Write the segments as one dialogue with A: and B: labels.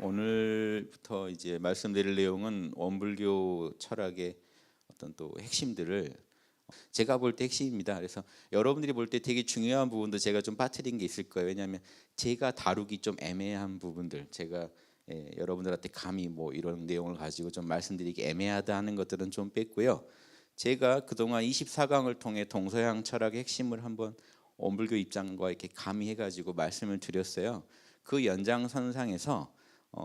A: 오늘부터 이제 말씀드릴 내용은 원불교 철학의 어떤 또 핵심들을 제가 볼 때 핵심입니다. 그래서 여러분들이 볼 때 되게 중요한 부분도 제가 좀 빠뜨린 게 있을 거예요. 왜냐하면 제가 다루기 좀 애매한 부분들, 제가 여러분들한테 감히 뭐 이런 내용을 가지고 좀 말씀드리기 애매하다 하는 것들은 좀 뺐고요. 제가 그동안 24강을 통해 동서양 철학의 핵심을 한번 원불교 입장과 이렇게 가미해가지고 말씀을 드렸어요. 그 연장선상에서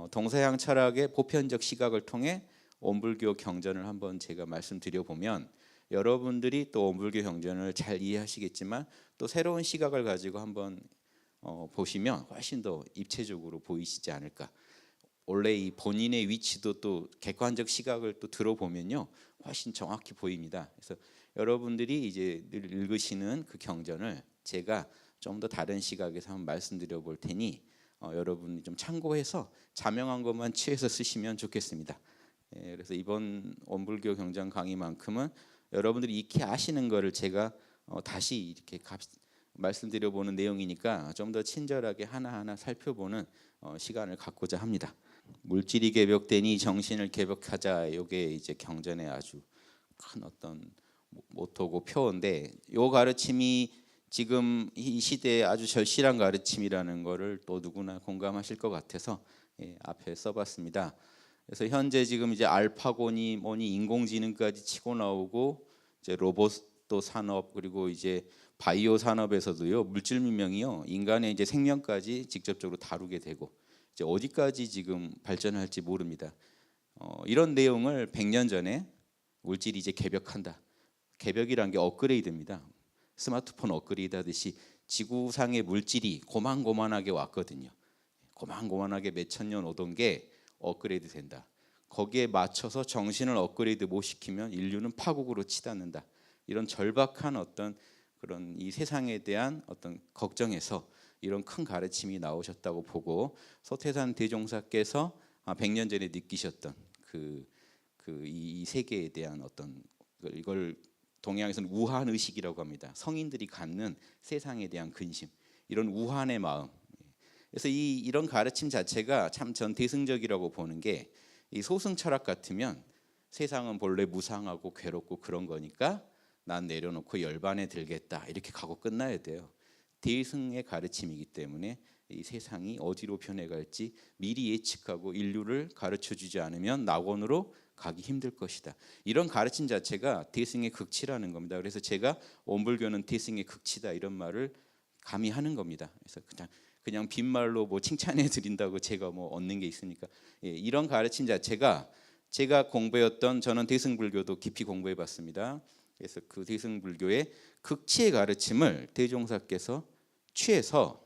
A: 동서양 철학의 보편적 시각을 통해 원불교 경전을 한번 제가 말씀드려 보면 여러분들이 또 원불교 경전을 잘 이해하시겠지만 또 새로운 시각을 가지고 한번 보시면 훨씬 더 입체적으로 보이시지 않을까. 원래 이 본인의 위치도 또 객관적 시각을 또 들어보면요 훨씬 정확히 보입니다. 그래서 여러분들이 이제 늘 읽으시는 그 경전을 제가 좀 더 다른 시각에서 한번 말씀드려 볼 테니 여러분이 좀 참고해서 자명한 것만 취해서 쓰시면 좋겠습니다. 그래서 이번 원불교 경전 강의만큼은 여러분들이 익히 아시는 거를 제가 다시 이렇게 말씀드려 보는 내용이니까 좀 더 친절하게 하나하나 살펴보는 시간을 갖고자 합니다. 물질이 개벽되니 정신을 개벽하자. 이게 이제 경전의 아주 큰 어떤 모토고 표어인데, 이 가르침이 지금 이 시대에 아주 절실한 가르침이라는 거를 또 누구나 공감하실 것 같아서 앞에 써봤습니다. 그래서 현재 지금 이제 알파고니 뭐니 인공지능까지 치고 나오고 이제 로봇도 산업, 그리고 이제 바이오 산업에서도요 물질 문명이요 인간의 이제 생명까지 직접적으로 다루게 되고 이제 어디까지 지금 발전할지 모릅니다. 이런 내용을 100년 전에 물질이 이제 개벽한다. 개벽이란 게 업그레이드입니다. 스마트폰 업그레이드 하듯이 지구상의 물질이 고만고만하게 왔거든요. 고만고만하게 몇천 년 오던 게 업그레이드 된다. 거기에 맞춰서 정신을 업그레이드 못 시키면 인류는 파국으로 치닫는다. 이런 절박한 어떤 그런 이 세상에 대한 어떤 걱정에서 이런 큰 가르침이 나오셨다고 보고, 소태산 대종사께서 100년 전에 느끼셨던 이 세계에 대한 어떤 이걸 동양에서는 우한 의식이라고 합니다. 성인들이 갖는 세상에 대한 근심, 이런 우한의 마음. 그래서 이런 가르침 자체가 참 전 대승적이라고 보는 게, 이 소승 철학 같으면 세상은 본래 무상하고 괴롭고 그런 거니까 난 내려놓고 열반에 들겠다 이렇게 가고 끝나야 돼요. 대승의 가르침이기 때문에 이 세상이 어디로 변해갈지 미리 예측하고 인류를 가르쳐주지 않으면 낙원으로 가기 힘들 것이다. 이런 가르침 자체가 대승의 극치라는 겁니다. 그래서 제가 원불교는 대승의 극치다 이런 말을 감히 하는 겁니다. 그래서 그냥 빈말로 뭐 칭찬해 드린다고 제가 뭐 얻는 게 있습니까? 이런 가르침 자체가 제가 공부했던, 저는 대승불교도 깊이 공부해 봤습니다. 그래서 그 대승불교의 극치의 가르침을 대종사께서 취해서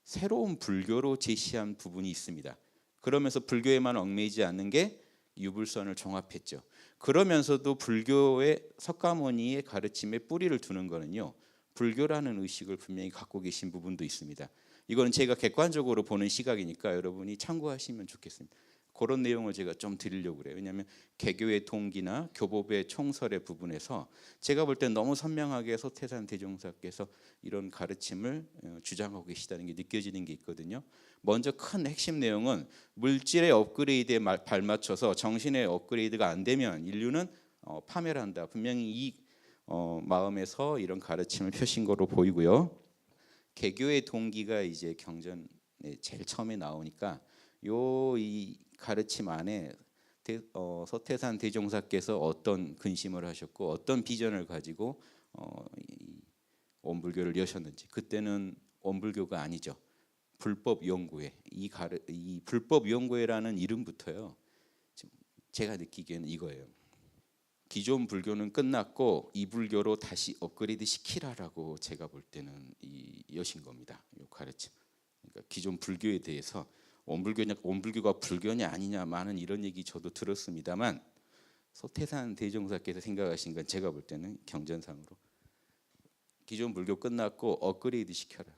A: 새로운 불교로 제시한 부분이 있습니다. 그러면서 불교에만 얽매이지 않는 게 유불선을 종합했죠. 그러면서도 불교의 석가모니의 가르침에 뿌리를 두는 거는요 불교라는 의식을 분명히 갖고 계신 부분도 있습니다. 이거는 제가 객관적으로 보는 시각이니까 여러분이 참고하시면 좋겠습니다. 그런 내용을 제가 좀 드리려고 그래요. 왜냐하면 개교의 동기나 교법의 총설의 부분에서 제가 볼 때 너무 선명하게 소태산 대종사께서 이런 가르침을 주장하고 계시다는 게 느껴지는 게 있거든요. 먼저 큰 핵심 내용은 물질의 업그레이드에 발맞춰서 정신의 업그레이드가 안 되면 인류는 파멸한다. 분명히 이 마음에서 이런 가르침을 펴신 거로 보이고요. 개교의 동기가 이제 경전에 제일 처음에 나오니까 이 가르침 안에 소태산 대종사께서 어떤 근심을 하셨고 어떤 비전을 가지고 원불교를 여셨는지, 그때는 원불교가 아니죠. 불법연구회. 이 불법연구회라는 이름부터요 제가 느끼기에는 이거예요. 기존 불교는 끝났고 이 불교로 다시 업그레이드 시키라라고 제가 볼 때는 여신 겁니다. 이 가르침. 그러니까 기존 불교에 대해서 원불교가 불교냐 아니냐 많은 이런 얘기 저도 들었습니다만, 소태산 대종사께서 생각하신 건 제가 볼 때는 경전상으로 기존 불교 끝났고 업그레이드 시켜라,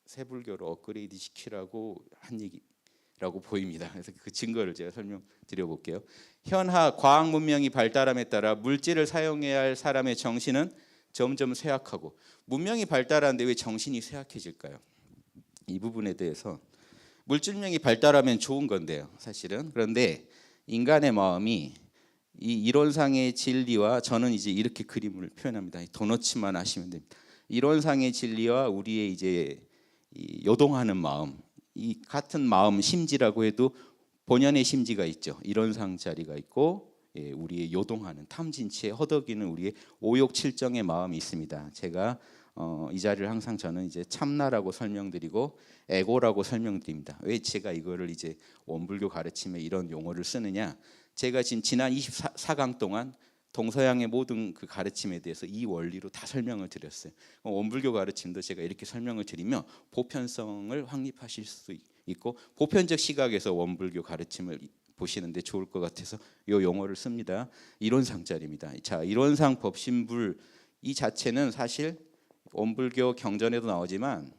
A: 새 불교로 업그레이드 시키라고 한 얘기라고 보입니다. 그래서 그 증거를 제가 설명드려 볼게요. 현하 과학 문명이 발달함에 따라 물질을 사용해야 할 사람의 정신은 점점 쇠약하고, 문명이 발달하는데 왜 정신이 쇠약해질까요? 이 부분에 대해서 물질명이 발달하면 좋은 건데요, 사실은. 그런데 인간의 마음이 이 이론상의 진리와, 저는 이제 이렇게 그림을 표현합니다. 도너츠만 하시면 됩니다. 이론상의 진리와 우리의 이제 이 요동하는 마음, 이 같은 마음 심지라고 해도 본연의 심지가 있죠. 이론상 자리가 있고, 예, 우리의 요동하는 탐진치에 허덕이는 우리의 오욕칠정의 마음이 있습니다. 제가 이 자리를 항상 저는 이제 참나라고 설명드리고 에고라고 설명드립니다. 왜 제가 이거를 이제 원불교 가르침에 이런 용어를 쓰느냐? 제가 지금 지난 24강 동안 동서양의 모든 그 가르침에 대해서 이 원리로 다 설명을 드렸어요. 원불교 가르침도 제가 이렇게 설명을 드리며 보편성을 확립하실 수 있고, 보편적 시각에서 원불교 가르침을 보시는데 좋을 것 같아서 이 용어를 씁니다. 이론상자리입니다. 자, 이론상 법신불 이 자체는 사실 원불교 경전에도 나오지만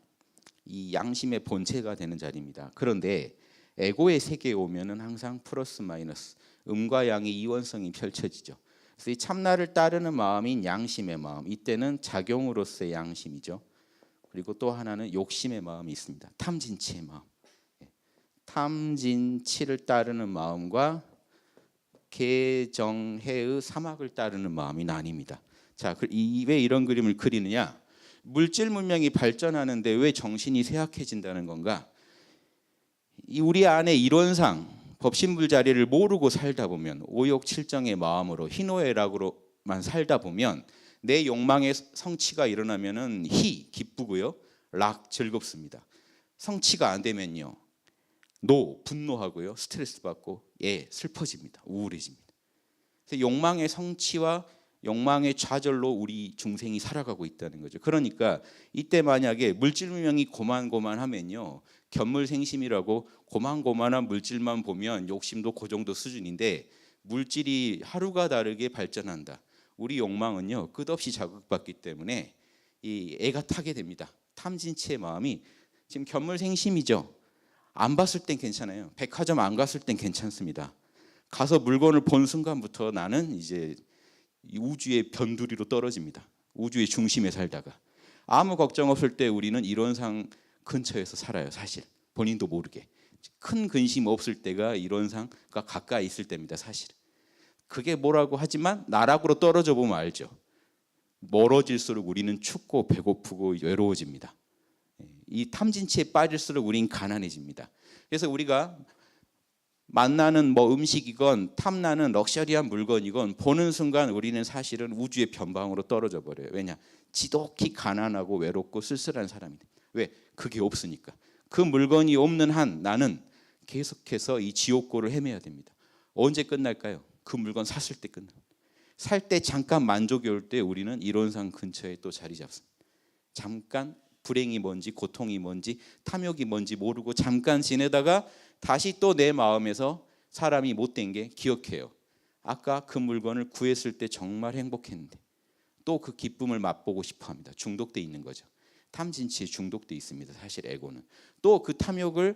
A: 이 양심의 본체가 되는 자리입니다. 그런데 에고의 세계에 오면은 항상 플러스 마이너스, 음과 양의 이원성이 펼쳐지죠. 그래서 이 참나를 따르는 마음인 양심의 마음, 이때는 작용으로서의 양심이죠. 그리고 또 하나는 욕심의 마음이 있습니다. 탐진치의 마음. 탐진치를 따르는 마음과 개정해의 사막을 따르는 마음이 나뉩니다. 자, 왜 이런 그림을 그리느냐? 물질 문명이 발전하는데 왜 정신이 쇠약해진다는 건가? 우리 안에 이론상 법신불 자리를 모르고 살다 보면, 오욕칠정의 마음으로 희노애락으로만 살다 보면 내 욕망의 성취가 일어나면은 기쁘고요, 락 즐겁습니다. 성취가 안 되면요, 분노하고요, 스트레스 받고 슬퍼집니다, 우울해집니다. 그래서 욕망의 성취와 욕망의 좌절로 우리 중생이 살아가고 있다는 거죠. 그러니까 이때 만약에 물질문명이 고만고만하면요, 견물생심이라고 고만고만한 물질만 보면 욕심도 그 정도 수준인데, 물질이 하루가 다르게 발전한다. 우리 욕망은요 끝없이 자극받기 때문에 이 애가 타게 됩니다. 탐진치의 마음이 지금 견물생심이죠. 안 봤을 땐 괜찮아요. 백화점 안 갔을 땐 괜찮습니다. 가서 물건을 본 순간부터 나는 이제 우주의 변두리로 떨어집니다. 우주의 중심에 살다가 아무 걱정 없을 때 우리는 이론상 근처에서 살아요. 사실 본인도 모르게 큰 근심 없을 때가 이론상과 가까이 있을 때입니다. 사실 그게 뭐라고 하지만 나락으로 떨어져 보면 알죠. 멀어질수록 우리는 춥고 배고프고 외로워집니다. 이 탐진치에 빠질수록 우리는 가난해집니다. 그래서 우리가 만나는 음식이건 탐나는 럭셔리한 물건이건 보는 순간 우리는 사실은 우주의 변방으로 떨어져 버려요. 왜냐? 지독히 가난하고 외롭고 쓸쓸한 사람이다. 왜? 그게 없으니까. 그 물건이 없는 한 나는 계속해서 이 지옥고를 헤매야 됩니다. 언제 끝날까요? 그 물건 샀을 때 끝나. 살 때 잠깐 만족이 올 때 우리는 이론상 근처에 또 자리 잡습니다. 잠깐 불행이 뭔지 고통이 뭔지 탐욕이 뭔지 모르고 잠깐 지내다가 다시 또 내 마음에서 사람이 못된 게 기억해요. 아까 그 물건을 구했을 때 정말 행복했는데 또 그 기쁨을 맛보고 싶어합니다. 중독돼 있는 거죠. 탐진치에 중독돼 있습니다. 사실 에고는 또 그 탐욕을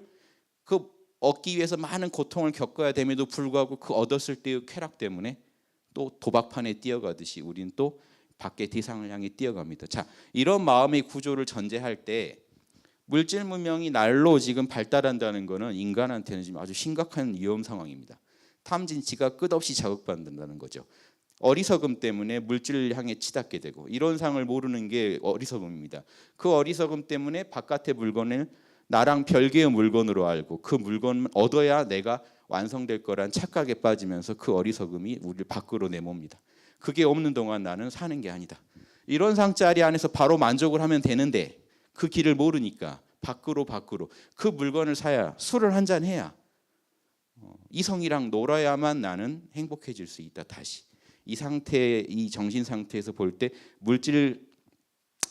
A: 얻기 위해서 많은 고통을 겪어야 됨에도 불구하고 그 얻었을 때의 쾌락 때문에 또 도박판에 뛰어가듯이 우리는 또 밖의 대상을 향해 뛰어갑니다. 자, 이런 마음의 구조를 전제할 때 물질 문명이 날로 지금 발달한다는 것은 인간한테는 지금 아주 심각한 위험 상황입니다. 탐진치가 끝없이 자극받는다는 거죠. 어리석음 때문에 물질을 향해 치닫게 되고, 이론상을 모르는 게 어리석음입니다. 그 어리석음 때문에 바깥의 물건을 나랑 별개의 물건으로 알고 그 물건을 얻어야 내가 완성될 거란 착각에 빠지면서 그 어리석음이 우리를 밖으로 내몹니다. 그게 없는 동안 나는 사는 게 아니다. 이론상 자리 안에서 바로 만족을 하면 되는데 그 길을 모르니까 밖으로 그 물건을 사야, 술을 한잔 해야, 이성이랑 놀아야만 나는 행복해질 수 있다. 다시 이 상태, 이 정신 상태에서 볼 때 물질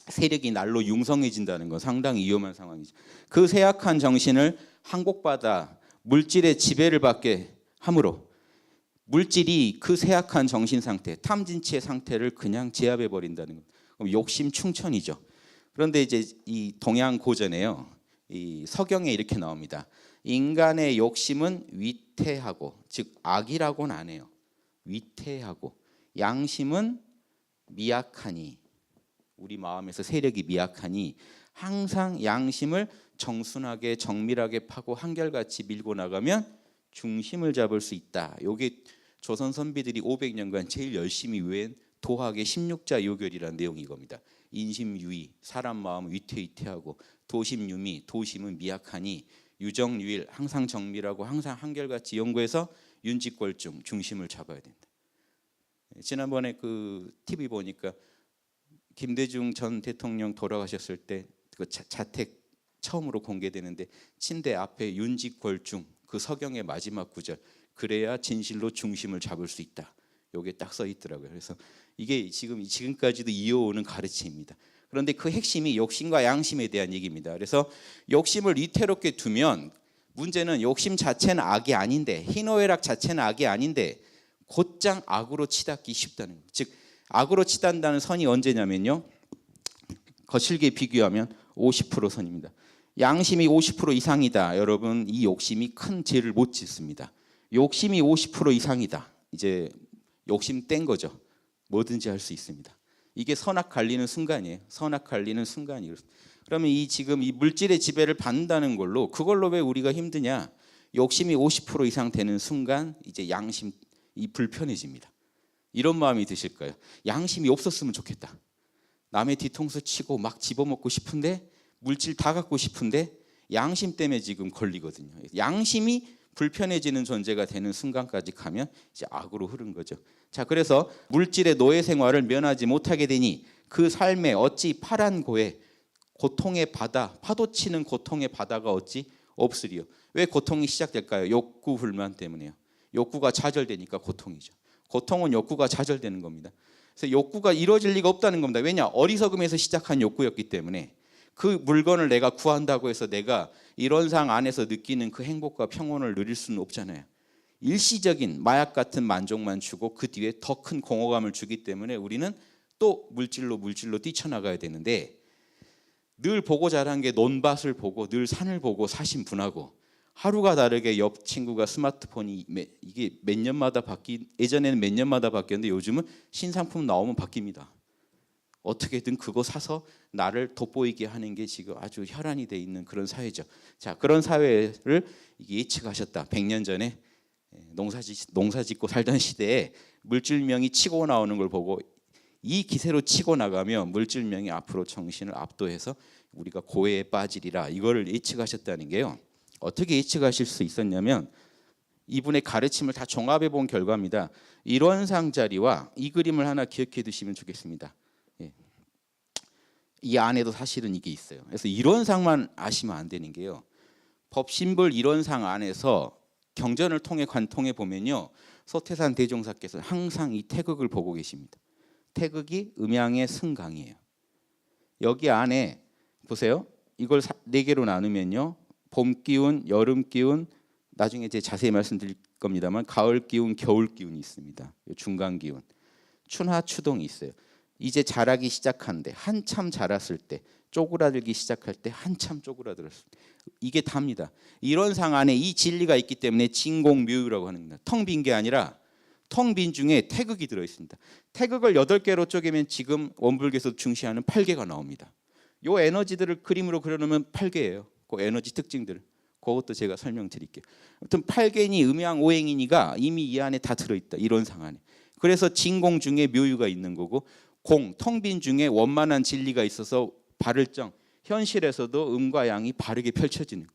A: 세력이 날로 융성해진다는 건 상당히 위험한 상황이죠. 그 쇠약한 정신을 항복받아 물질의 지배를 받게 함으로 물질이 그 쇠약한 정신 상태, 탐진치의 상태를 그냥 제압해 버린다는 것. 그럼 욕심 충천이죠. 그런데 이제 이 동양 고전에요, 이 서경에 이렇게 나옵니다. 인간의 욕심은 위태하고, 즉 악이라고는 안 해요. 위태하고 양심은 미약하니 우리 마음에서 세력이 미약하니 항상 양심을 정순하게 정밀하게 파고 한결같이 밀고 나가면 중심을 잡을 수 있다. 이게 조선 선비들이 500년간 제일 열심히 외운 도학의 16자 요결이라는 내용이 이겁니다. 인심유의, 사람 마음 위태위태하고 도심유미, 도심은 미약하니 유정유일, 항상 정밀하고 항상 한결같이 연구해서 윤직골중, 중심을 잡아야 된다. 지난번에 그 TV 보니까 김대중 전 대통령 돌아가셨을 때 그 자택 처음으로 공개되는데 침대 앞에 윤직골중, 그 서경의 마지막 구절, 그래야 진실로 중심을 잡을 수 있다. 요게 딱 써 있더라고요. 그래서 이게 지금까지도 이어오는 가르침입니다. 그런데 그 핵심이 욕심과 양심에 대한 얘기입니다. 그래서 욕심을 위태롭게 두면 문제는 욕심 자체는 악이 아닌데, 희노애락 자체는 악이 아닌데 곧장 악으로 치닫기 쉽다는 거예요. 즉 악으로 치닫는다는 선이 언제냐면요, 거칠게 비교하면 50% 선입니다. 양심이 50% 이상이다. 여러분, 이 욕심이 큰 죄를 못 짓습니다. 욕심이 50% 이상이다. 이제 욕심 뗀 거죠. 뭐든지 할 수 있습니다. 이게 선악 갈리는 순간이에요. 선악 갈리는 순간이에요. 그러면 지금 이 물질의 지배를 받는다는 걸로, 그걸로 왜 우리가 힘드냐? 욕심이 50% 이상 되는 순간 이제 양심이 불편해집니다. 이런 마음이 드실 거예요. 양심이 없었으면 좋겠다. 남의 뒤통수 치고 막 집어먹고 싶은데, 물질 다 갖고 싶은데 양심 때문에 지금 걸리거든요. 양심이 불편해지는 존재가 되는 순간까지 가면 이제 악으로 흐른 거죠. 자, 그래서 물질의 노예 생활을 면하지 못하게 되니 그 삶에 어찌 파란 고에 고통의 바다, 파도치는 고통의 바다가 어찌 없으리요. 왜 고통이 시작될까요? 욕구 불만 때문에요. 욕구가 좌절되니까 고통이죠. 고통은 욕구가 좌절되는 겁니다. 그래서 욕구가 이루어질 리가 없다는 겁니다. 왜냐? 어리석음에서 시작한 욕구였기 때문에. 그 물건을 내가 구한다고 해서 내가 이런 상 안에서 느끼는 그 행복과 평온을 누릴 수는 없잖아요. 일시적인 마약 같은 만족만 주고 그 뒤에 더 큰 공허감을 주기 때문에 우리는 또 물질로 뛰쳐나가야 되는데, 늘 보고 자란 게 논밭을 보고 늘 산을 보고 사신분하고, 하루가 다르게 옆 친구가 스마트폰이 이게 몇 년마다 예전에는 몇 년마다 바뀌었는데 요즘은 신상품 나오면 바뀝니다. 어떻게든 그거 사서 나를 돋보이게 하는 게 지금 아주 혈안이 돼 있는 그런 사회죠. 자, 그런 사회를 예측하셨다. 100년 전에 농사 짓고 살던 시대에 물질명이 치고 나오는 걸 보고 이 기세로 치고 나가면 물질명이 앞으로 정신을 압도해서 우리가 고해에 빠지리라, 이거를 예측하셨다는 게요. 어떻게 예측하실 수 있었냐면 이분의 가르침을 다 종합해 본 결과입니다. 일원상 자리와 이 그림을 하나 기억해 두시면 좋겠습니다. 이 안에도 사실은 이게 있어요. 그래서 일원상만 아시면 안 되는 게요, 법신불 일원상 안에서 경전을 통해 관통해 보면요, 소태산 대종사께서 항상 이 태극을 보고 계십니다. 태극이 음양의 승강이에요. 여기 안에 보세요. 이걸 4개로 나누면요, 봄 기운, 여름 기운, 나중에 제 자세히 말씀드릴 겁니다만 가을 기운, 겨울 기운이 있습니다. 중간 기운, 춘하 추동이 있어요. 이제 자라기 시작하는데, 한참 자랐을 때, 쪼그라들기 시작할 때, 한참 쪼그라들었을 때, 이게 답니다. 이런 상 안에 이 진리가 있기 때문에 진공묘유라고 하는 겁니다. 텅 빈 게 아니라 텅 빈 중에 태극이 들어있습니다. 태극을 8개로 쪼개면 지금 원불교에서 중시하는 8개가 나옵니다. 이 에너지들을 그림으로 그려놓으면 8개예요. 그 에너지 특징들, 그것도 제가 설명드릴게요. 아무튼 8개니 음양 오행이니가 이미 이 안에 다 들어있다. 이런 상 안에. 그래서 진공 중에 묘유가 있는 거고, 공, 텅 빈 중에 원만한 진리가 있어서 발을정, 현실에서도 음과 양이 바르게 펼쳐지는,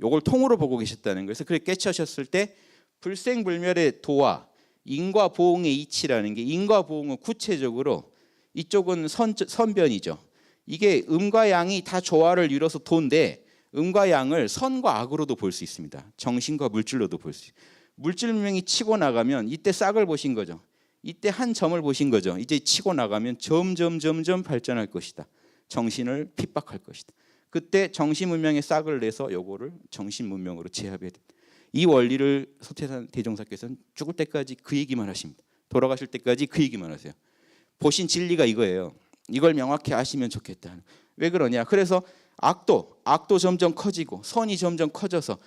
A: 요걸 통으로 보고 계셨다는 거예요. 그래서 그렇게 깨치셨을 때 불생불멸의 도와 인과 보응의 이치라는 게, 인과 보응은 구체적으로 이쪽은 선변이죠. 이게 음과 양이 다 조화를 이뤄서 도인데, 음과 양을 선과 악으로도 볼 수 있습니다. 정신과 물질로도 볼 수 있어요. 물질명이 치고 나가면 이때 싹을 보신 거죠. 이때 한 점을 보신 거죠. 이제 치고 나가면 점점 발전할 것이다. 정신을 핍박할 것이다. 그때 정신문명의 싹을 내서 요거를 정신문명으로 제압해야 된다. 이 원리를 소태산 대종사께서는 죽을 때까지 그 얘기만 하십니다. 돌아가실 때까지 그 얘기만 하세요. 보신 진리가 이거예요. 이걸 명확히 아시면 좋겠다. 왜 그러냐? 그래서 악도 점점 커지고 선이 점점 커져서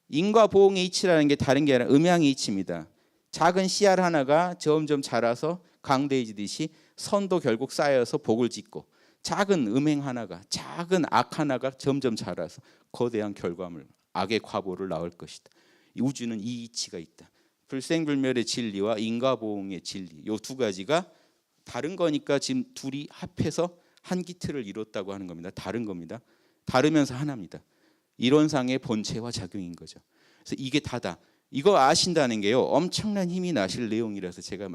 A: 인과 보응의 이치라는 게 다른 게 아니라 음양의 이치입니다. 작은 씨알 하나가 점점 자라서 강대해지듯이 선도 결국 쌓여서 복을 짓고 작은 음행 하나가, 작은 악 하나가 점점 자라서 거대한 결과물, 악의 과보를 낳을 것이다. 우주는 이 이치가 있다. 불생불멸의 진리와 인과보응의 진리, 이 두 가지가 다른 거니까 지금 둘이 합해서 한 기틀을 이뤘다고 하는 겁니다. 다른 겁니다. 다르면서 하나입니다. 이론상의 본체와 작용인 거죠. 그래서 이게 다다. 이거 아신다는 게요, 엄청난 힘이 나실 내용이라서 제가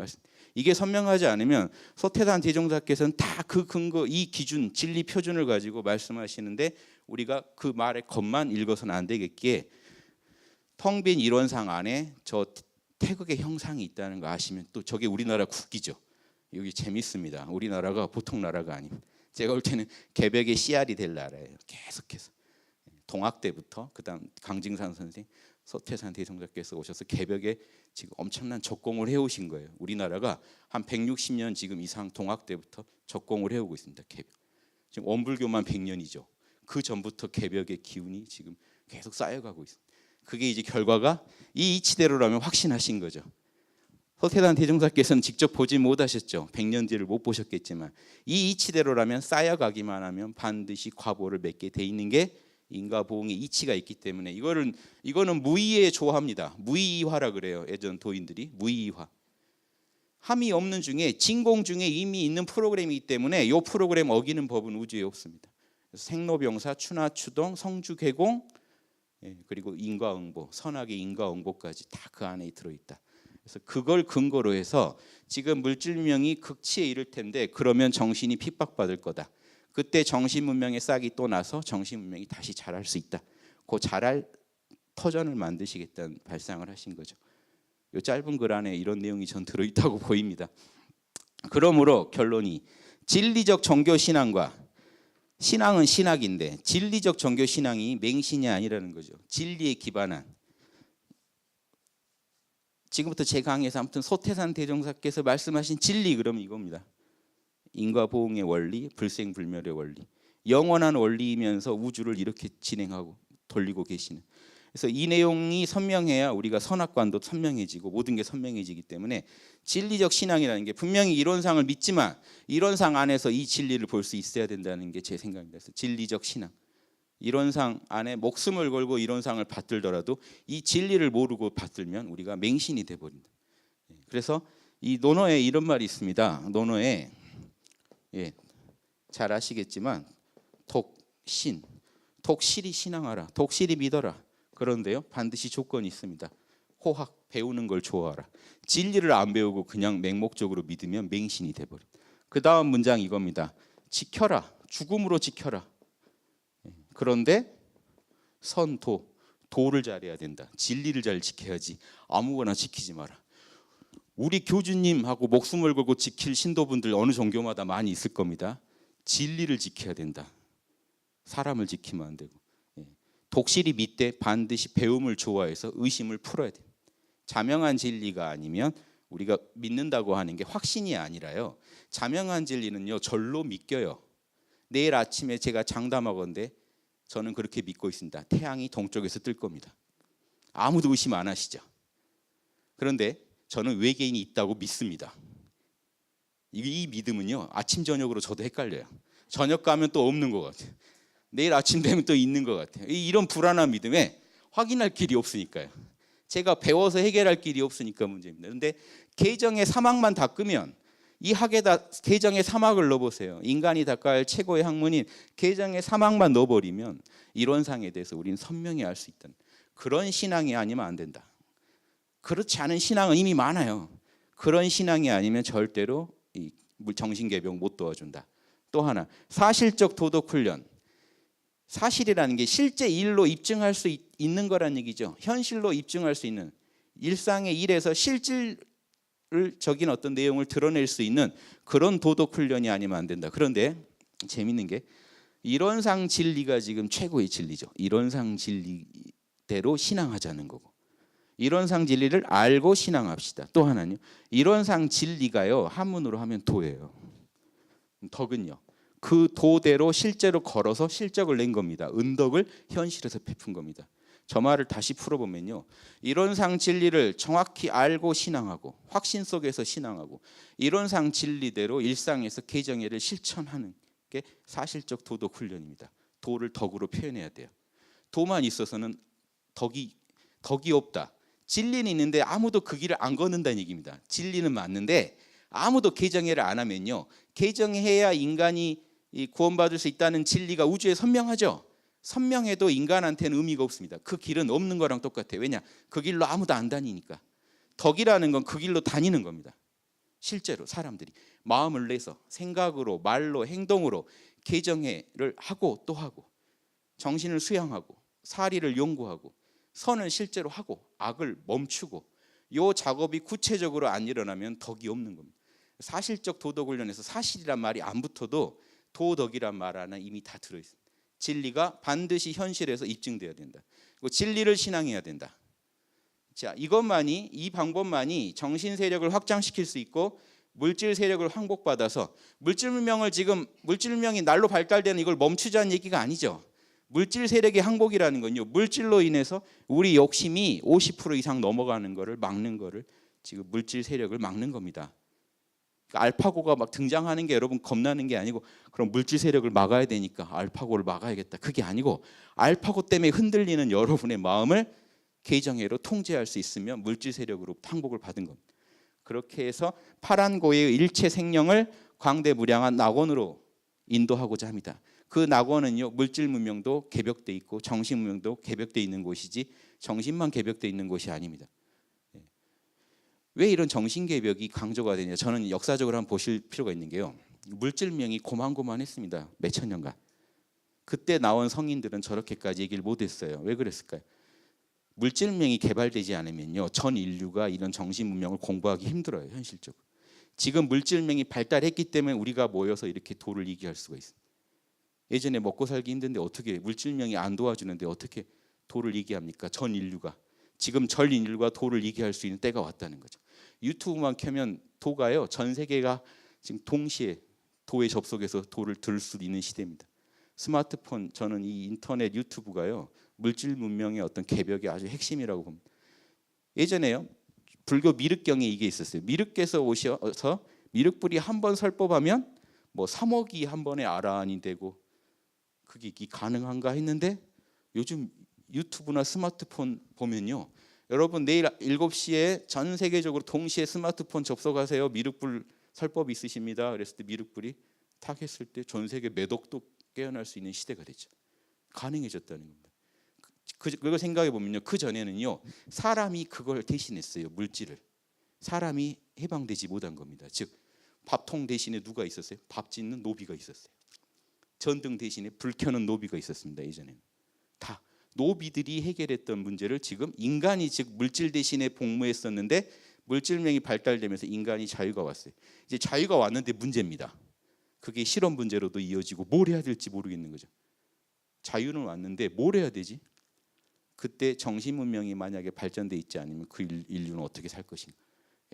A: 이게 선명하지 않으면 서태산 대종사께서는 다 그 근거, 이 기준, 진리 표준을 가지고 말씀하시는데 우리가 그 말의 것만 읽어서는 안 되겠기에 텅 빈 이론상 안에 저 태극의 형상이 있다는 거 아시면 또 저게 우리나라 국기죠. 여기 재밌습니다. 우리나라가 보통 나라가 아닙니다. 제가 볼 때는 개벽의 씨알이 될 나라예요. 계속해서 동학 때부터 그다음 강증산 선생, 서태산 대종사께서 오셔서 개벽에 지금 엄청난 적공을 해오신 거예요. 우리나라가 한 160년 지금 이상 동학 때부터 적공을 해오고 있습니다. 개벽. 지금 원불교만 100년이죠. 그 전부터 개벽의 기운이 지금 계속 쌓여가고 있습니다. 그게 이제 결과가 이 이치대로라면 확신하신 거죠. 서태산 대종사께서는 직접 보지 못하셨죠. 100년 뒤를 못 보셨겠지만 이 이치대로라면 쌓여가기만 하면 반드시 과보를 맺게 돼 있는 게 인과보응의 이치가 있기 때문에 이거는 무의에 조화입니다. 무의이화라 그래요. 예전 도인들이 무의이화. 함이 없는 중에 진공 중에 이미 있는 프로그램이기 때문에 이 프로그램 어기는 법은 우주에 없습니다. 생로병사, 추나추동, 성주개공, 그리고 인과응보, 선악의 인과응보까지 다 그 안에 들어있다. 그래서 그걸 근거로 해서 지금 물질명이 극치에 이를 텐데 그러면 정신이 핍박받을 거다. 그때 정신문명의 싹이 또 나서 정신문명이 다시 자랄 수 있다. 그 자랄 터전을 만드시겠다는 발상을 하신 거죠. 이 짧은 글 안에 이런 내용이 전 들어있다고 보입니다. 그러므로 결론이 진리적 종교신앙과 신앙은 신학인데 진리적 종교신앙이 맹신이 아니라는 거죠. 진리에 기반한. 지금부터 제 강의에서 아무튼 서태산 대종사께서 말씀하신 진리 그러면 이겁니다. 인과보응의 원리, 불생불멸의 원리, 영원한 원리이면서 우주를 이렇게 진행하고 돌리고 계시는. 그래서 이 내용이 선명해야 우리가 선악관도 선명해지고 모든 게 선명해지기 때문에 진리적 신앙이라는 게 분명히 이론상을 믿지만 이론상 안에서 이 진리를 볼 수 있어야 된다는 게 제 생각입니다. 그래서 진리적 신앙. 이론상 안에 목숨을 걸고 이론상을 받들더라도 이 진리를 모르고 받들면 우리가 맹신이 돼버린다. 그래서 이 논어에 이런 말이 있습니다. 논어에 잘 아시겠지만 독신, 독실히 신앙하라, 독실히 믿어라. 그런데요 반드시 조건이 있습니다. 호학, 배우는 걸 좋아하라. 진리를 안 배우고 그냥 맹목적으로 믿으면 맹신이 돼버려. 그 다음 문장 이겁니다. 지켜라, 죽음으로 지켜라. 그런데 선도, 도를 잘해야 된다. 진리를 잘 지켜야지 아무거나 지키지 마라. 우리 교주님하고 목숨을 걸고 지킬 신도분들 어느 종교마다 많이 있을 겁니다. 진리를 지켜야 된다. 사람을 지키면 안 되고. 독실히 믿되 반드시 배움을 좋아해서 의심을 풀어야 돼요. 자명한 진리가 아니면 우리가 믿는다고 하는 게 확신이 아니라요. 자명한 진리는요 절로 믿겨요. 내일 아침에 제가 장담하건대 저는 그렇게 믿고 있습니다. 태양이 동쪽에서 뜰 겁니다. 아무도 의심 안 하시죠. 그런데 저는 외계인이 있다고 믿습니다. 이 믿음은요 아침 저녁으로 저도 헷갈려요. 저녁 가면 또 없는 것 같아요. 내일 아침 되면 또 있는 것 같아요. 이런 불안한 믿음에 확인할 길이 없으니까요. 제가 배워서 해결할 길이 없으니까 문제입니다. 그런데 계정의 사막만 닦으면 이 학에다 계정의 사막을 넣어보세요. 인간이 닦아야 할 최고의 학문인 계정의 사막만 넣어버리면 이론상에 대해서 우리는 선명히 알 수 있다는 그런 신앙이 아니면 안 된다. 그렇지 않은 신앙은 이미 많아요. 그런 신앙이 아니면 절대로 이 정신개벽 못 도와준다. 또 하나 사실적 도덕훈련. 사실이라는 게 실제 일로 입증할 수 있는 거란 얘기죠. 현실로 입증할 수 있는 일상의 일에서 실질을 적인 어떤 내용을 드러낼 수 있는 그런 도덕훈련이 아니면 안 된다. 그런데 재밌는 게 이론상 진리가 지금 최고의 진리죠. 이론상 진리대로 신앙하자는 거고 이론상 진리를 알고 신앙합시다. 또 하나는요. 이론상 진리가요. 한문으로 하면 도예요. 덕은요. 그 도대로 실제로 걸어서 실적을 낸 겁니다. 은덕을 현실에서 베푼 겁니다. 저 말을 다시 풀어보면요, 이론상 진리를 정확히 알고 신앙하고 확신 속에서 신앙하고 이론상 진리대로 일상에서 개정회를 실천하는 게 사실적 도덕 훈련입니다. 도를 덕으로 표현해야 돼요. 도만 있어서는 덕이 없다. 진리는 있는데 아무도 그 길을 안 걷는다는 얘기입니다. 진리는 맞는데 아무도 개정회를 안 하면요, 개정해야 인간이 구원받을 수 있다는 진리가 우주에 선명하죠. 선명해도 인간한테는 의미가 없습니다. 그 길은 없는 거랑 똑같아요. 왜냐? 그 길로 아무도 안 다니니까. 덕이라는 건 그 길로 다니는 겁니다. 실제로 사람들이 마음을 내서 생각으로 말로 행동으로 개정회를 하고 또 하고 정신을 수양하고 사리를 연구하고 선을 실제로 하고 악을 멈추고 이 작업이 구체적으로 안 일어나면 덕이 없는 겁니다. 사실적 도덕 훈련에서 사실이란 말이 안 붙어도 도덕이란 말 안에 이미 다 들어있습니다. 진리가 반드시 현실에서 입증돼야 된다. 그리고 진리를 신앙해야 된다. 자, 이 방법만이 정신 세력을 확장시킬 수 있고 물질 세력을 항복받아서 물질 문명이 날로 발달되는 이걸 멈추자는 얘기가 아니죠. 물질 세력의 항복이라는 건요, 물질로 인해서 우리 욕심이 50% 이상 넘어가는 거를 막는 거를 지금 물질 세력을 막는 겁니다. 그러니까 알파고가 막 등장하는 게 여러분 겁나는 게 아니고 그럼 물질 세력을 막아야 되니까 알파고를 막아야겠다, 그게 아니고 알파고 때문에 흔들리는 여러분의 마음을 개정회로 통제할 수 있으면 물질 세력으로 항복을 받은 겁니다. 그렇게 해서 파란 고해의 일체 생명을 광대무량한 낙원으로 인도하고자 합니다. 그 낙원은요, 물질 문명도 개벽돼 있고 정신 문명도 개벽돼 있는 곳이지 정신만 개벽돼 있는 곳이 아닙니다. 왜 이런 정신 개벽이 강조가 되냐? 저는 역사적으로 한번 보실 필요가 있는 게요, 물질 문명이 고만고만했습니다. 몇천 년간. 그때 나온 성인들은 저렇게까지 얘기를 못했어요. 왜 그랬을까요? 물질 문명이 개발되지 않으면요, 전 인류가 이런 정신 문명을 공부하기 힘들어요. 현실적으로. 지금 물질 문명이 발달했기 때문에 우리가 모여서 이렇게 도를 이기할 수가 있어요. 예전에 먹고 살기 힘든데 어떻게 물질 문명이 안 도와주는데 어떻게 도를 이기합니까? 전 인류가. 지금 전 인류가 도를 이기할 수 있는 때가 왔다는 거죠. 유튜브만 켜면 도가요, 전 세계가 지금 동시에 도에 접속해서 도를 들을 수 있는 시대입니다. 스마트폰, 저는 이 인터넷 유튜브가요, 물질 문명의 어떤 개벽의 아주 핵심이라고 봅니다. 예전에요, 불교 미륵경에 이게 있었어요. 미륵께서 오셔서 미륵불이 한 번 설법하면 뭐 3억이 한 번에 아라한이 되고 그게 가능한가 했는데 요즘 유튜브나 스마트폰 보면요, 여러분 내일 7시에 전 세계적으로 동시에 스마트폰 접속하세요. 미륵불 설법이 있으십니다. 그랬을 때 미륵불이 탁 했을 때 전 세계 몇 억도 깨어날 수 있는 시대가 됐죠. 가능해졌다는 겁니다. 그걸 생각해 보면요, 그 전에는요, 사람이 그걸 대신했어요. 물질을. 사람이 해방되지 못한 겁니다. 즉 밥통 대신에 누가 있었어요? 밥 짓는 노비가 있었어요. 전등 대신에 불 켜는 노비가 있었습니다. 예전에는 다 노비들이 해결했던 문제를 지금 인간이, 즉 물질 대신에 복무했었는데 물질명이 발달되면서 인간이 자유가 왔어요. 이제 자유가 왔는데 문제입니다. 그게 실험 문제로도 이어지고 뭘 해야 될지 모르겠는 거죠. 자유는 왔는데 뭘 해야 되지? 그때 정신 문명이 만약에 발전돼 있지 않으면 그 인류는 어떻게 살 것인가?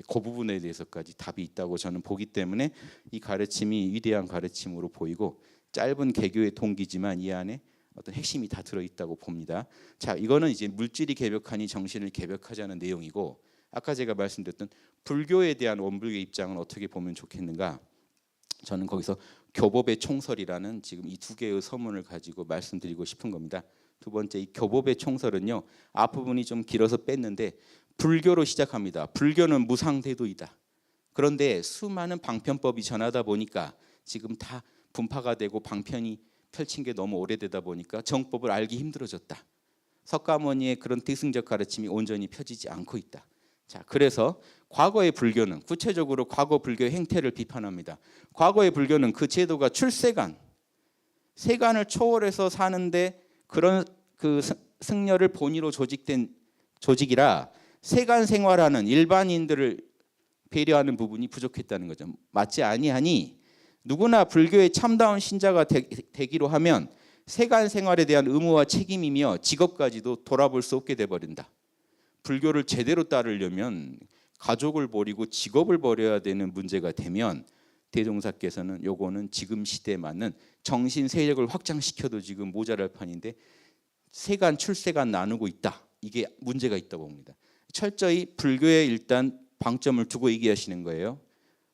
A: 그 부분에 대해서까지 답이 있다고 저는 보기 때문에 이 가르침이 위대한 가르침으로 보이고 짧은 개교의 동기지만 이 안에 어떤 핵심이 다 들어있다고 봅니다. 자, 이거는 이제 물질이 개벽하니 정신을 개벽하자는 내용이고, 아까 제가 말씀드렸던 불교에 대한 원불교 입장은 어떻게 보면 좋겠는가? 저는 거기서 교법의 총설이라는 지금 이 두 개의 서문을 가지고 말씀드리고 싶은 겁니다. 두 번째, 이 교법의 총설은요, 앞부분이 좀 길어서 뺐는데 불교로 시작합니다. 불교는 무상대도이다. 그런데 수많은 방편법이 전하다 보니까 지금 다 분파가 되고 방편이 펼친 게 너무 오래되다 보니까 정법을 알기 힘들어졌다. 석가모니의 그런 대승적 가르침이 온전히 펴지지 않고 있다. 자, 그래서 과거의 불교는 구체적으로 과거 불교의 행태를 비판합니다. 과거의 불교는 그 제도가 출세관, 세간을 초월해서 사는데 그런 그 승려를 본의로 조직된 조직이라 세간 생활하는 일반인들을 배려하는 부분이 부족했다는 거죠. 맞지 아니하니 누구나 불교의 참다운 신자가 되기로 하면 세간 생활에 대한 의무와 책임이며 직업까지도 돌아볼 수 없게 돼버린다. 불교를 제대로 따르려면 가족을 버리고 직업을 버려야 되는 문제가 되면 대종사께서는 요거는 지금 시대에 맞는 정신 세력을 확장시켜도 지금 모자랄 판인데 세간, 출세간 나누고 있다. 이게 문제가 있다고 봅니다. 철저히 불교에 일단 방점을 두고 얘기하시는 거예요.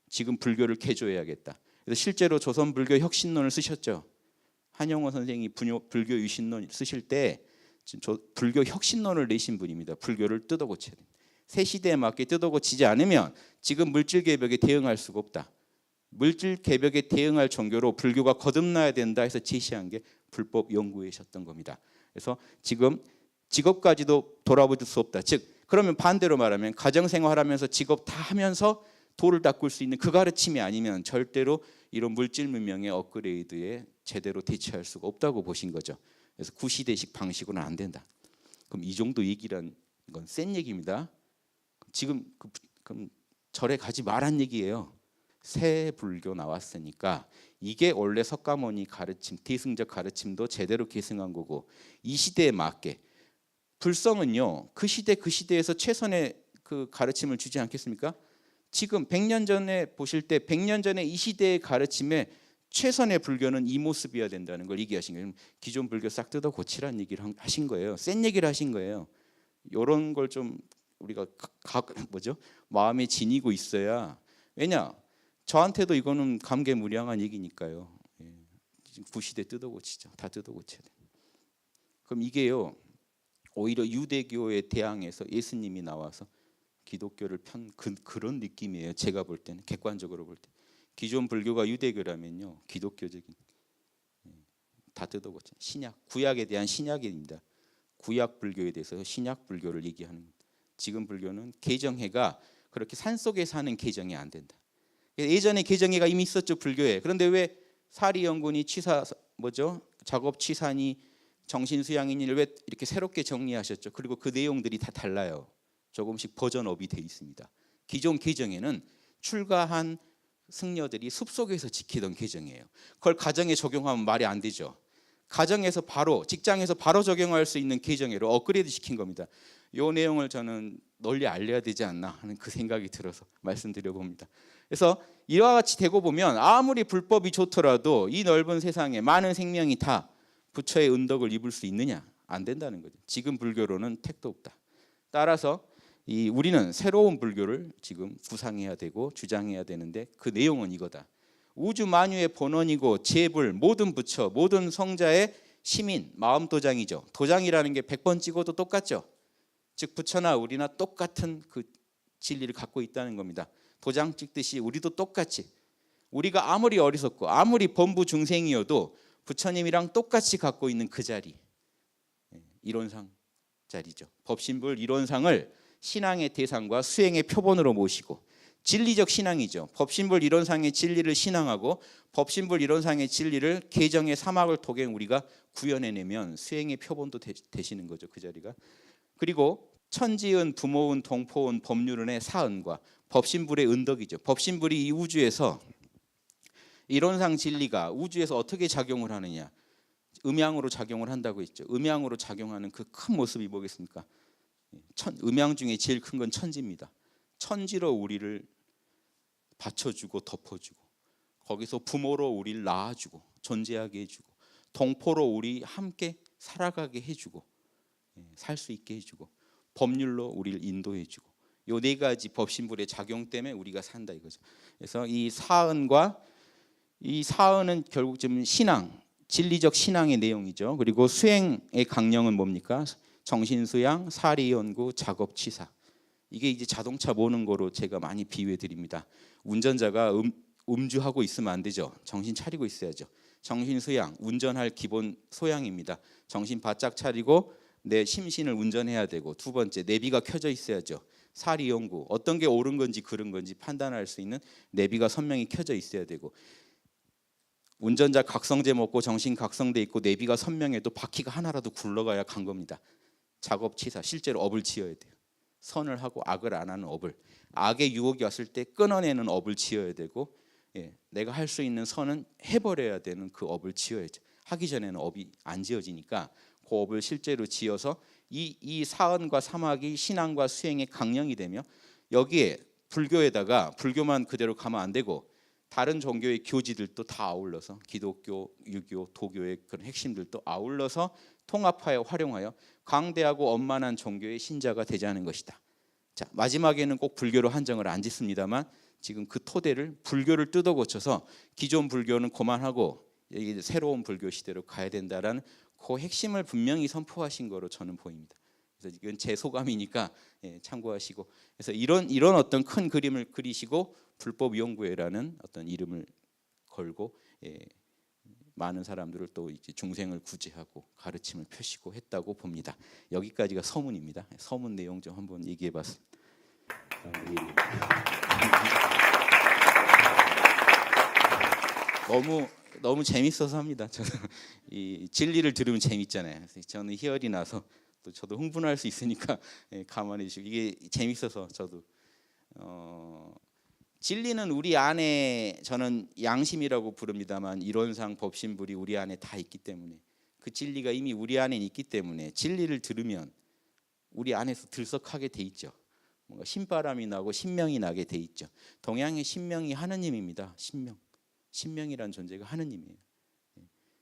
A: 지금 불교를 개조해야겠다. 그래서 실제로 조선 불교 혁신론을 쓰셨죠. 한영호 선생이 불교 유신론 쓰실 때 불교 혁신론을 내신 분입니다. 불교를 뜯어고쳐야 됩니다. 새 시대에 맞게 뜯어고치지 않으면 지금 물질 개벽에 대응할 수가 없다. 물질 개벽에 대응할 종교로 불교가 거듭나야 된다 해서 제시한 게 불법 연구회셨던 겁니다. 그래서 지금 직업까지도 돌아볼 수 없다. 즉 그러면 반대로 말하면 가정생활하면서 직업 다 하면서 도를 닦을 수 있는 그 가르침이 아니면 절대로 이런 물질 문명의 업그레이드에 제대로 대처할 수가 없다고 보신 거죠. 그래서 구시대식 방식으로는 안 된다. 그럼 이 정도 얘기란 건 센 얘기입니다. 지금 그럼 절에 가지 말란 얘기예요. 새 불교 나왔으니까 이게 원래 석가모니 가르침, 대승적 가르침도 제대로 계승한 거고 이 시대에 맞게 불성은요 그 시대에서 최선의 그 가르침을 주지 않겠습니까? 지금 100년 전에 보실 때 100년 전에 이 시대의 가르침에 최선의 불교는 이 모습이어야 된다는 걸 얘기하신 거예요. 기존 불교 싹 뜯어 고치라는 얘기를 하신 거예요. 센 얘기를 하신 거예요. 이런 걸 좀 우리가 마음에 지니고 있어야. 왜냐? 저한테도 이거는 감개무량한 얘기니까요. 지금 구시대 뜯어 고치죠. 다 뜯어 고쳐야 돼. 그럼 이게요. 오히려 유대교에 대항해서 예수님이 나와서 기독교를 편 그런 느낌이에요. 제가 볼 때는 객관적으로 볼 때. 기존 불교가 유대교라면요. 기독교적인 다 뜯어고쳐. 신약, 구약에 대한 신약입니다. 구약 불교에 대해서 신약 불교를 얘기하는 겁니다. 지금 불교는 개정회가 그렇게 산속에 사는 개정이 안 된다. 예전에 개정회가 이미 있었죠, 불교에. 그런데 왜 사리연군이 작업취사니 정신수양인을 왜 이렇게 새롭게 정리하셨죠? 그리고 그 내용들이 다 달라요. 조금씩 버전업이 돼 있습니다. 기존 개정에는 출가한 승려들이 숲속에서 지키던 개정이에요. 그걸 가정에 적용하면 말이 안 되죠. 가정에서 바로, 직장에서 바로 적용할 수 있는 개정회로 업그레이드 시킨 겁니다. 이 내용을 저는 널리 알려야 되지 않나 하는 그 생각이 들어서 말씀드려 봅니다. 그래서 이와 같이 되고 보면 아무리 불법이 좋더라도 이 넓은 세상에 많은 생명이 다 부처의 은덕을 입을 수 있느냐? 안 된다는 거죠. 지금 불교로는 택도 없다. 따라서 우리는 새로운 불교를 지금 구상해야 되고 주장해야 되는데 그 내용은 이거다. 우주 만유의 본원이고 제불 모든 부처 모든 성자의 시민 마음도장이죠. 도장이라는 게 100번 찍어도 똑같죠. 즉 부처나 우리나 똑같은 그 진리를 갖고 있다는 겁니다. 도장 찍듯이 우리도 똑같이 우리가 아무리 어리석고 아무리 범부 중생이어도 부처님이랑 똑같이 갖고 있는 그 자리, 이론상 자리죠. 법신불 이론상을 신앙의 대상과 수행의 표본으로 모시고 진리적 신앙이죠. 법신불 이론상의 진리를 신앙하고 법신불 이론상의 진리를 개정의 사막을 통해 우리가 구현해내면 수행의 표본도 되시는 거죠. 그 자리가. 그리고 천지은, 부모은, 동포은, 법률은의 사은과 법신불의 은덕이죠. 법신불이 이 우주에서 이론상 진리가 우주에서 어떻게 작용을 하느냐. 음양으로 작용을 한다고 했죠. 음양으로 작용하는 그 큰 모습이 뭐겠습니까? 음양 중에 제일 큰 건 천지입니다. 천지로 우리를 받쳐주고 덮어주고 거기서 부모로 우리를 낳아주고 존재하게 해주고 동포로 우리 함께 살아가게 해주고 살 수 있게 해주고 법률로 우리를 인도해주고 이 네 가지 법신불의 작용 때문에 우리가 산다 이거죠. 그래서 이 사은은 결국 좀 신앙, 진리적 신앙의 내용이죠. 그리고 수행의 강령은 뭡니까? 정신수양, 사리연구, 작업취사. 이게 이제 자동차 모는 거로 제가 많이 비유해 드립니다. 운전자가 음주하고 있으면 안 되죠. 정신 차리고 있어야죠. 정신수양, 운전할 기본 소양입니다. 정신 바짝 차리고 내 심신을 운전해야 되고 두 번째 내비가 켜져 있어야죠. 사리연구, 어떤 게 옳은 건지 그른 건지 판단할 수 있는 내비가 선명히 켜져 있어야 되고 운전자 각성제 먹고 정신 각성돼 있고 내비가 선명해도 바퀴가 하나라도 굴러가야 간 겁니다. 작업치사, 실제로 업을 지어야 돼요. 선을 하고 악을 안 하는 업을, 악의 유혹이 왔을 때 끊어내는 업을 지어야 되고 내가 할 수 있는 선은 해버려야 되는 그 업을 지어야죠. 하기 전에는 업이 안 지어지니까 그 업을 실제로 지어서 이 사언과 사막이 신앙과 수행의 강령이 되며 여기에 불교에다가 불교만 그대로 가면 안 되고 다른 종교의 교지들도 다 아울러서 기독교, 유교, 도교의 그런 핵심들도 아울러서 통합하여 활용하여 강대하고 원만한 종교의 신자가 되자는 것이다. 자, 마지막에는 꼭 불교로 한정을 안 짓습니다만 지금 그 토대를 불교를 뜯어 고쳐서 기존 불교는 그만하고 새로운 불교 시대로 가야 된다라는 그 핵심을 분명히 선포하신 거로 저는 보입니다. 그래서 이건 제 소감이니까 참고하시고, 그래서 이런 어떤 큰 그림을 그리시고 불법연구회라는 어떤 이름을 걸고 많은 사람들을 또 이제 중생을 구제하고 가르침을 펴시고 했다고 봅니다. 여기까지가 서문입니다. 서문 내용 좀 한번 얘기해봤습니다. 너무 재밌어서 합니다. 저는 이 진리를 들으면 재밌잖아요. 저는 희열이 나서 또 저도 흥분할 수 있으니까 가만히 주시고, 이게 재밌어서 저도 진리는 우리 안에, 저는 양심이라고 부릅니다만 이론상 법신불이 우리 안에 다 있기 때문에, 그 진리가 이미 우리 안에 있기 때문에 진리를 들으면 우리 안에서 들썩하게 돼 있죠. 뭔가 신바람이 나고 신명이 나게 돼 있죠. 동양의 신명이 하느님입니다. 신명이라는 존재가 하느님이에요.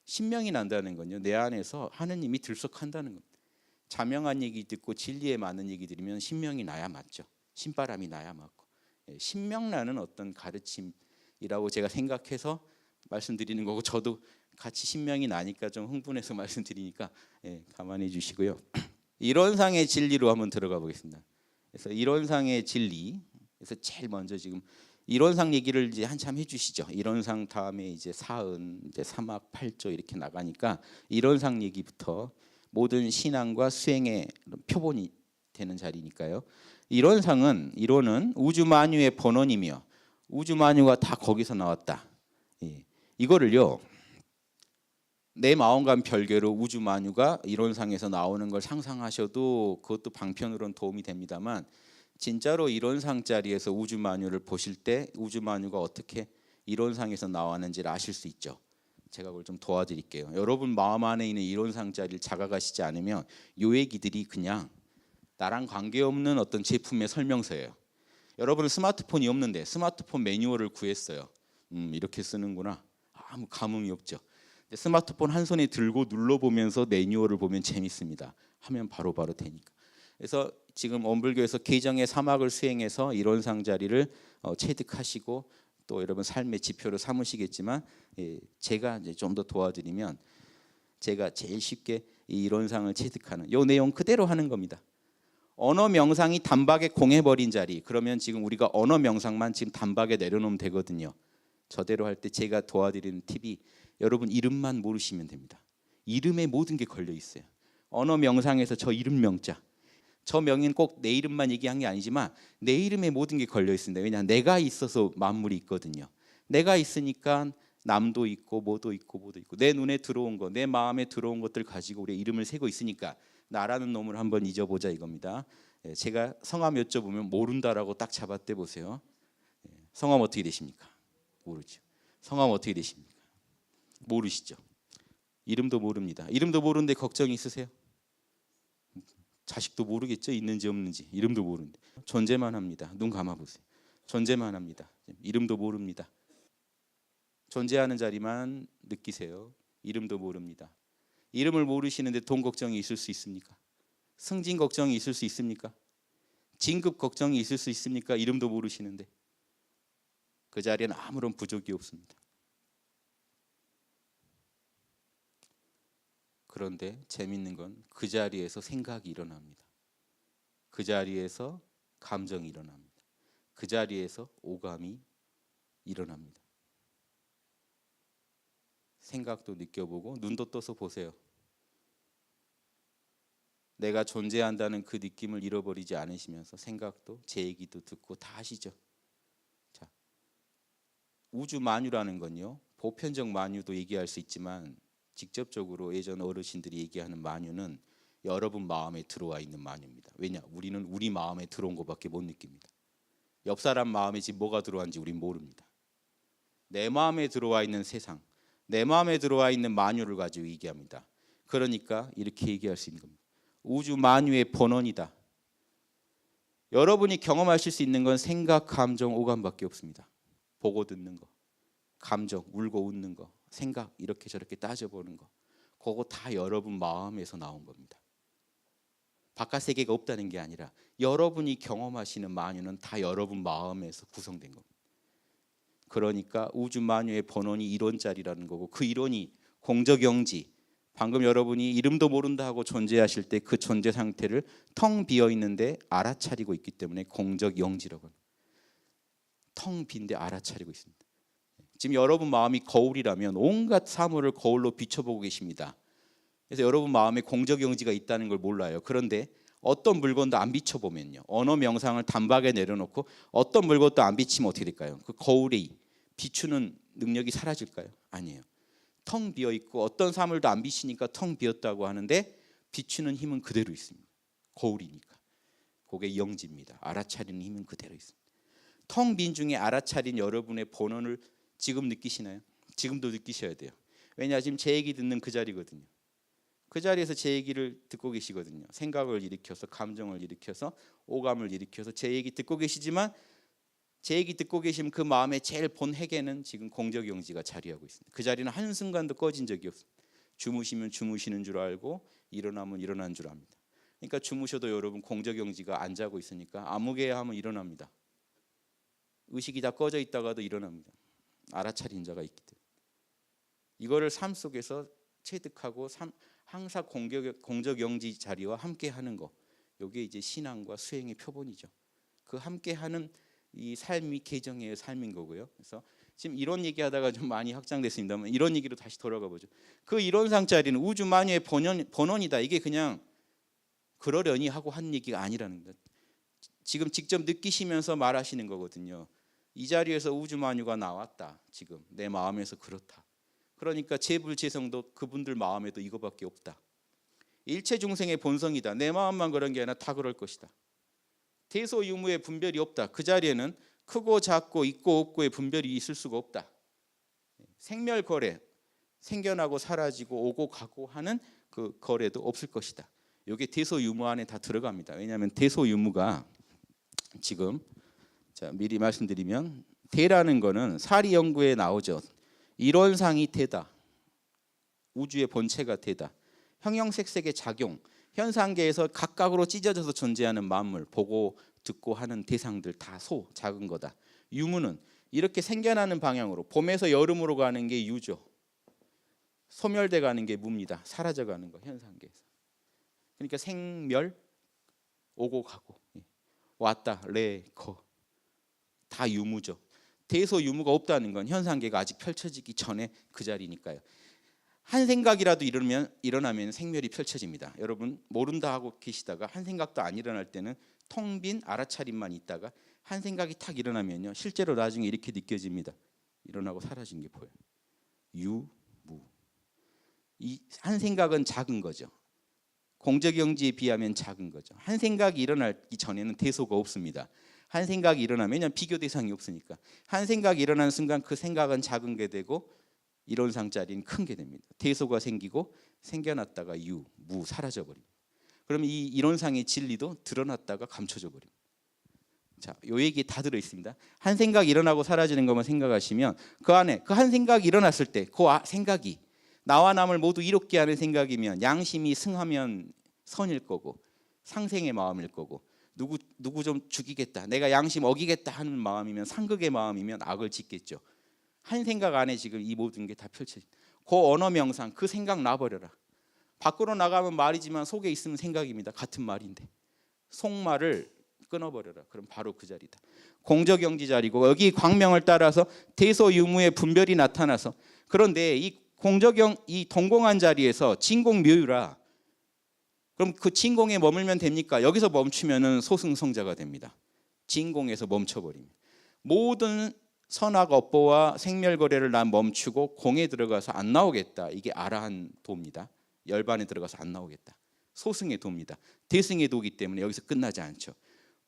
A: 신명이 난다는 건요, 내 안에서 하느님이 들썩한다는 겁니다. 자명한 얘기 듣고 진리에 맞는 얘기 들으면 신명이 나야 맞죠. 신바람이 나야 맞고, 신명나는 어떤 가르침이라고 제가 생각해서 말씀드리는 거고, 저도 같이 신명이 나니까 좀 흥분해서 말씀드리니까 가만히 주시고요. 이론상의 진리로 한번 들어가 보겠습니다. 그래서 이론상의 진리, 그래서 제일 먼저 지금 이론상 얘기를 이제 한참 해주시죠. 이론상 다음에 이제 사은, 이제 사막, 팔조 이렇게 나가니까 이론상 얘기부터 모든 신앙과 수행의 표본이 되는 자리니까요. 이론은 우주 만유의 본원이며 우주 만유가 다 거기서 나왔다. 이거를요, 내 마음과 별개로 우주 만유가 이론상에서 나오는 걸 상상하셔도 그것도 방편으로는 도움이 됩니다만, 진짜로 이론상 자리에서 우주 만유를 보실 때 우주 만유가 어떻게 이론상에서 나왔는지를 아실 수 있죠. 제가 그걸 좀 도와드릴게요. 여러분 마음 안에 있는 이론상 자리를 자각하시지 않으면 요 얘기들이 그냥 나랑 관계없는 어떤 제품의 설명서예요. 여러분은 스마트폰이 없는데 스마트폰 매뉴얼을 구했어요. 이렇게 쓰는구나. 아무 감흥이 없죠. 스마트폰 한 손에 들고 눌러보면서 매뉴얼을 보면 재밌습니다. 하면 바로바로 되니까. 그래서 지금 원불교에서 개정의 사막을 수행해서 이론상 자리를 체득하시고 또 여러분 삶의 지표로 삼으시겠지만, 제가 이제 좀 더 도와드리면 제가 제일 쉽게 이 이론상을 체득하는 요 내용 그대로 하는 겁니다. 언어 명상이 단박에 공해버린 자리, 그러면 지금 우리가 언어 명상만 지금 단박에 내려놓으면 되거든요. 저대로 할 때 제가 도와드리는 팁이, 여러분 이름만 모르시면 됩니다. 이름에 모든 게 걸려 있어요. 언어 명상에서 저 이름 명자, 저 명인 꼭 내 이름만 얘기한 게 아니지만 내 이름에 모든 게 걸려 있습니다. 왜냐하면 내가 있어서 만물이 있거든요. 내가 있으니까 남도 있고 뭐도 있고 내 눈에 들어온 거, 내 마음에 들어온 것들 가지고 우리 이름을 세고 있으니까 나라는 놈을 한번 잊어보자 이겁니다. 제가 성함 여쭤보면 모른다라고 딱 잡아떼 보세요. 성함 어떻게 되십니까? 모르죠. 성함 어떻게 되십니까? 모르시죠. 이름도 모릅니다. 이름도 모르는데 걱정이 있으세요? 자식도 모르겠죠. 있는지 없는지. 이름도 모르는데 존재만 합니다. 눈 감아보세요. 존재만 합니다. 이름도 모릅니다. 존재하는 자리만 느끼세요. 이름도 모릅니다. 이름을 모르시는데 돈 걱정이 있을 수 있습니까? 승진 걱정이 있을 수 있습니까? 진급 걱정이 있을 수 있습니까? 이름도 모르시는데. 그 자리에는 아무런 부족이 없습니다. 그런데 재밌는 건 그 자리에서 생각이 일어납니다. 그 자리에서 감정이 일어납니다. 그 자리에서 오감이 일어납니다. 생각도 느껴보고 눈도 떠서 보세요. 내가 존재한다는 그 느낌을 잃어버리지 않으시면서 생각도 제 얘기도 듣고 다 하시죠. 자, 우주 만유라는 건요, 보편적 만유도 얘기할 수 있지만 직접적으로 예전 어르신들이 얘기하는 만유는 여러분 마음에 들어와 있는 만유입니다. 왜냐? 우리는 우리 마음에 들어온 것밖에 못 느낍니다. 옆 사람 마음에 지금 뭐가 들어왔는지 우린 모릅니다. 내 마음에 들어와 있는 세상, 내 마음에 들어와 있는 만유를 가지고 얘기합니다. 그러니까 이렇게 얘기할 수 있는 겁니다. 우주 만유의 본원이다. 여러분이 경험하실 수 있는 건 생각, 감정, 오감밖에 없습니다. 보고 듣는 거. 감정, 울고 웃는 거, 생각 이렇게 저렇게 따져보는 거, 그거 다 여러분 마음에서 나온 겁니다. 바깥 세계가 없다는 게 아니라 여러분이 경험하시는 만유는 다 여러분 마음에서 구성된 겁니다. 그러니까 우주 만유의 본원이 이론짜리라는 거고, 그 이론이 공적영지, 방금 여러분이 이름도 모른다 하고 존재하실 때 그 존재 상태를 텅 비어 있는데 알아차리고 있기 때문에 공적영지라고 합니다. 텅 빈데 알아차리고 있습니다. 지금 여러분 마음이 거울이라면 온갖 사물을 거울로 비춰보고 계십니다. 그래서 여러분 마음에 공적영지가 있다는 걸 몰라요. 그런데 어떤 물건도 안 비춰보면요, 언어 명상을 단박에 내려놓고 어떤 물건도 안 비치면 어떻게 될까요? 그 거울이 비추는 능력이 사라질까요? 아니에요. 텅 비어 있고 어떤 사물도 안 비치니까 텅 비었다고 하는데 비추는 힘은 그대로 있습니다. 거울이니까. 그게 영지입니다. 알아차리는 힘은 그대로 있습니다. 텅 빈 중에 알아차린 여러분의 본원을 지금 느끼시나요? 지금도 느끼셔야 돼요. 왜냐, 지금 제 얘기 듣는 그 자리거든요. 그 자리에서 제 얘기를 듣고 계시거든요. 생각을 일으켜서, 감정을 일으켜서, 오감을 일으켜서 제 얘기 듣고 계시지만, 제 얘기 듣고 계시면 그 마음의 제일 본 핵에는 지금 공적영지가 자리하고 있습니다. 그 자리는 한순간도 꺼진 적이 없습니다. 주무시면 주무시는 줄 알고 일어나면 일어난 줄 압니다. 그러니까 주무셔도 여러분 공적영지가 안 자고 있으니까 아무개야 하면 일어납니다. 의식이 다 꺼져 있다가도 일어납니다. 알아차린 자가 있기 때문에. 이거를 삶 속에서 체득하고 항상 공적영지 자리와 함께하는 거, 이게 이제 신앙과 수행의 표본이죠. 그 함께하는 이 삶이 계정의 삶인 거고요. 그래서 지금 이런 얘기하다가 좀 많이 확장됐습니다만, 이런 얘기로 다시 돌아가 보죠. 그 이론상 자리는 우주 만유의 본원이다. 이게 그냥 그러려니 하고 한 얘기가 아니라는 것. 지금 직접 느끼시면서 말하시는 거거든요. 이 자리에서 우주 만유가 나왔다. 지금 내 마음에서 그렇다. 그러니까 재불재성도 그분들 마음에도 이거밖에 없다. 일체 중생의 본성이다. 내 마음만 그런 게 아니라 다 그럴 것이다. 대소유무의 분별이 없다. 그 자리에는 크고 작고 있고 없고의 분별이 있을 수가 없다. 생멸거래, 생겨나고 사라지고 오고 가고 하는 그 거래도 없을 것이다. 이게 대소유무 안에 다 들어갑니다. 왜냐하면 대소유무가 지금, 자, 미리 말씀드리면, 대라는 거는 사리 연구에 나오죠. 이론상이 대다. 우주의 본체가 대다. 형형색색의 작용, 현상계에서 각각으로 찢어져서 존재하는 만물, 보고 듣고 하는 대상들 다 작은 거다. 유무는 이렇게 생겨나는 방향으로, 봄에서 여름으로 가는 게 유죠. 소멸돼 가는 게 무입니다. 사라져 가는 거, 현상계에서. 그러니까 생멸, 오고 가고, 왔다, 레, 거, 다 유무죠. 대소유무가 없다는 건 현상계가 아직 펼쳐지기 전에 그 자리니까요. 한 생각이라도 일어나면 생멸이 펼쳐집니다. 여러분 모른다 하고 계시다가 한 생각도 안 일어날 때는 텅 빈 알아차림만 있다가 한 생각이 탁 일어나면요, 실제로 나중에 이렇게 느껴집니다. 일어나고 사라진 게 보여요. 유무. 이 한 생각은 작은 거죠. 공적영지에 비하면 작은 거죠. 한 생각이 일어나기 전에는 대소가 없습니다. 한 생각이 일어나면 비교 대상이 없으니까 한 생각이 일어나는 순간 그 생각은 작은 게 되고 이론상 자리는 큰 게 됩니다. 대소가 생기고 생겨났다가 무 사라져 버립니다. 그럼 이 이론상의 진리도 드러났다가 감춰져 버립니다. 자, 요 얘기 다 들어 있습니다. 한 생각 일어나고 사라지는 것만 생각하시면 그 안에 그 한 생각이 일어났을 때 그 생각이 나와 남을 모두 이롭게 하는 생각이면 양심이 승하면 선일 거고 상생의 마음일 거고, 누구 좀 죽이겠다, 내가 양심 어기겠다 하는 마음이면, 상극의 마음이면 악을 짓겠죠. 한 생각 안에 지금 이 모든 게 다 펼쳐져. 그 언어 명상, 그 생각 놔버려라. 밖으로 나가면 말이지만 속에 있으면 생각입니다. 같은 말인데 속말을 끊어버려라. 그럼 바로 그 자리다. 공적영지 자리고, 여기 광명을 따라서 대소유무의 분별이 나타나서, 그런데 이 이 동공한 자리에서 진공묘유라. 그럼 그 진공에 머물면 됩니까? 여기서 멈추면은 소승성자가 됩니다. 진공에서 멈춰버립니다. 모든 선악 업보와 생멸거래를 난 멈추고 공에 들어가서 안 나오겠다. 이게 아라한 도입니다. 열반에 들어가서 안 나오겠다. 소승의 도입니다. 대승의 도이기 때문에 여기서 끝나지 않죠.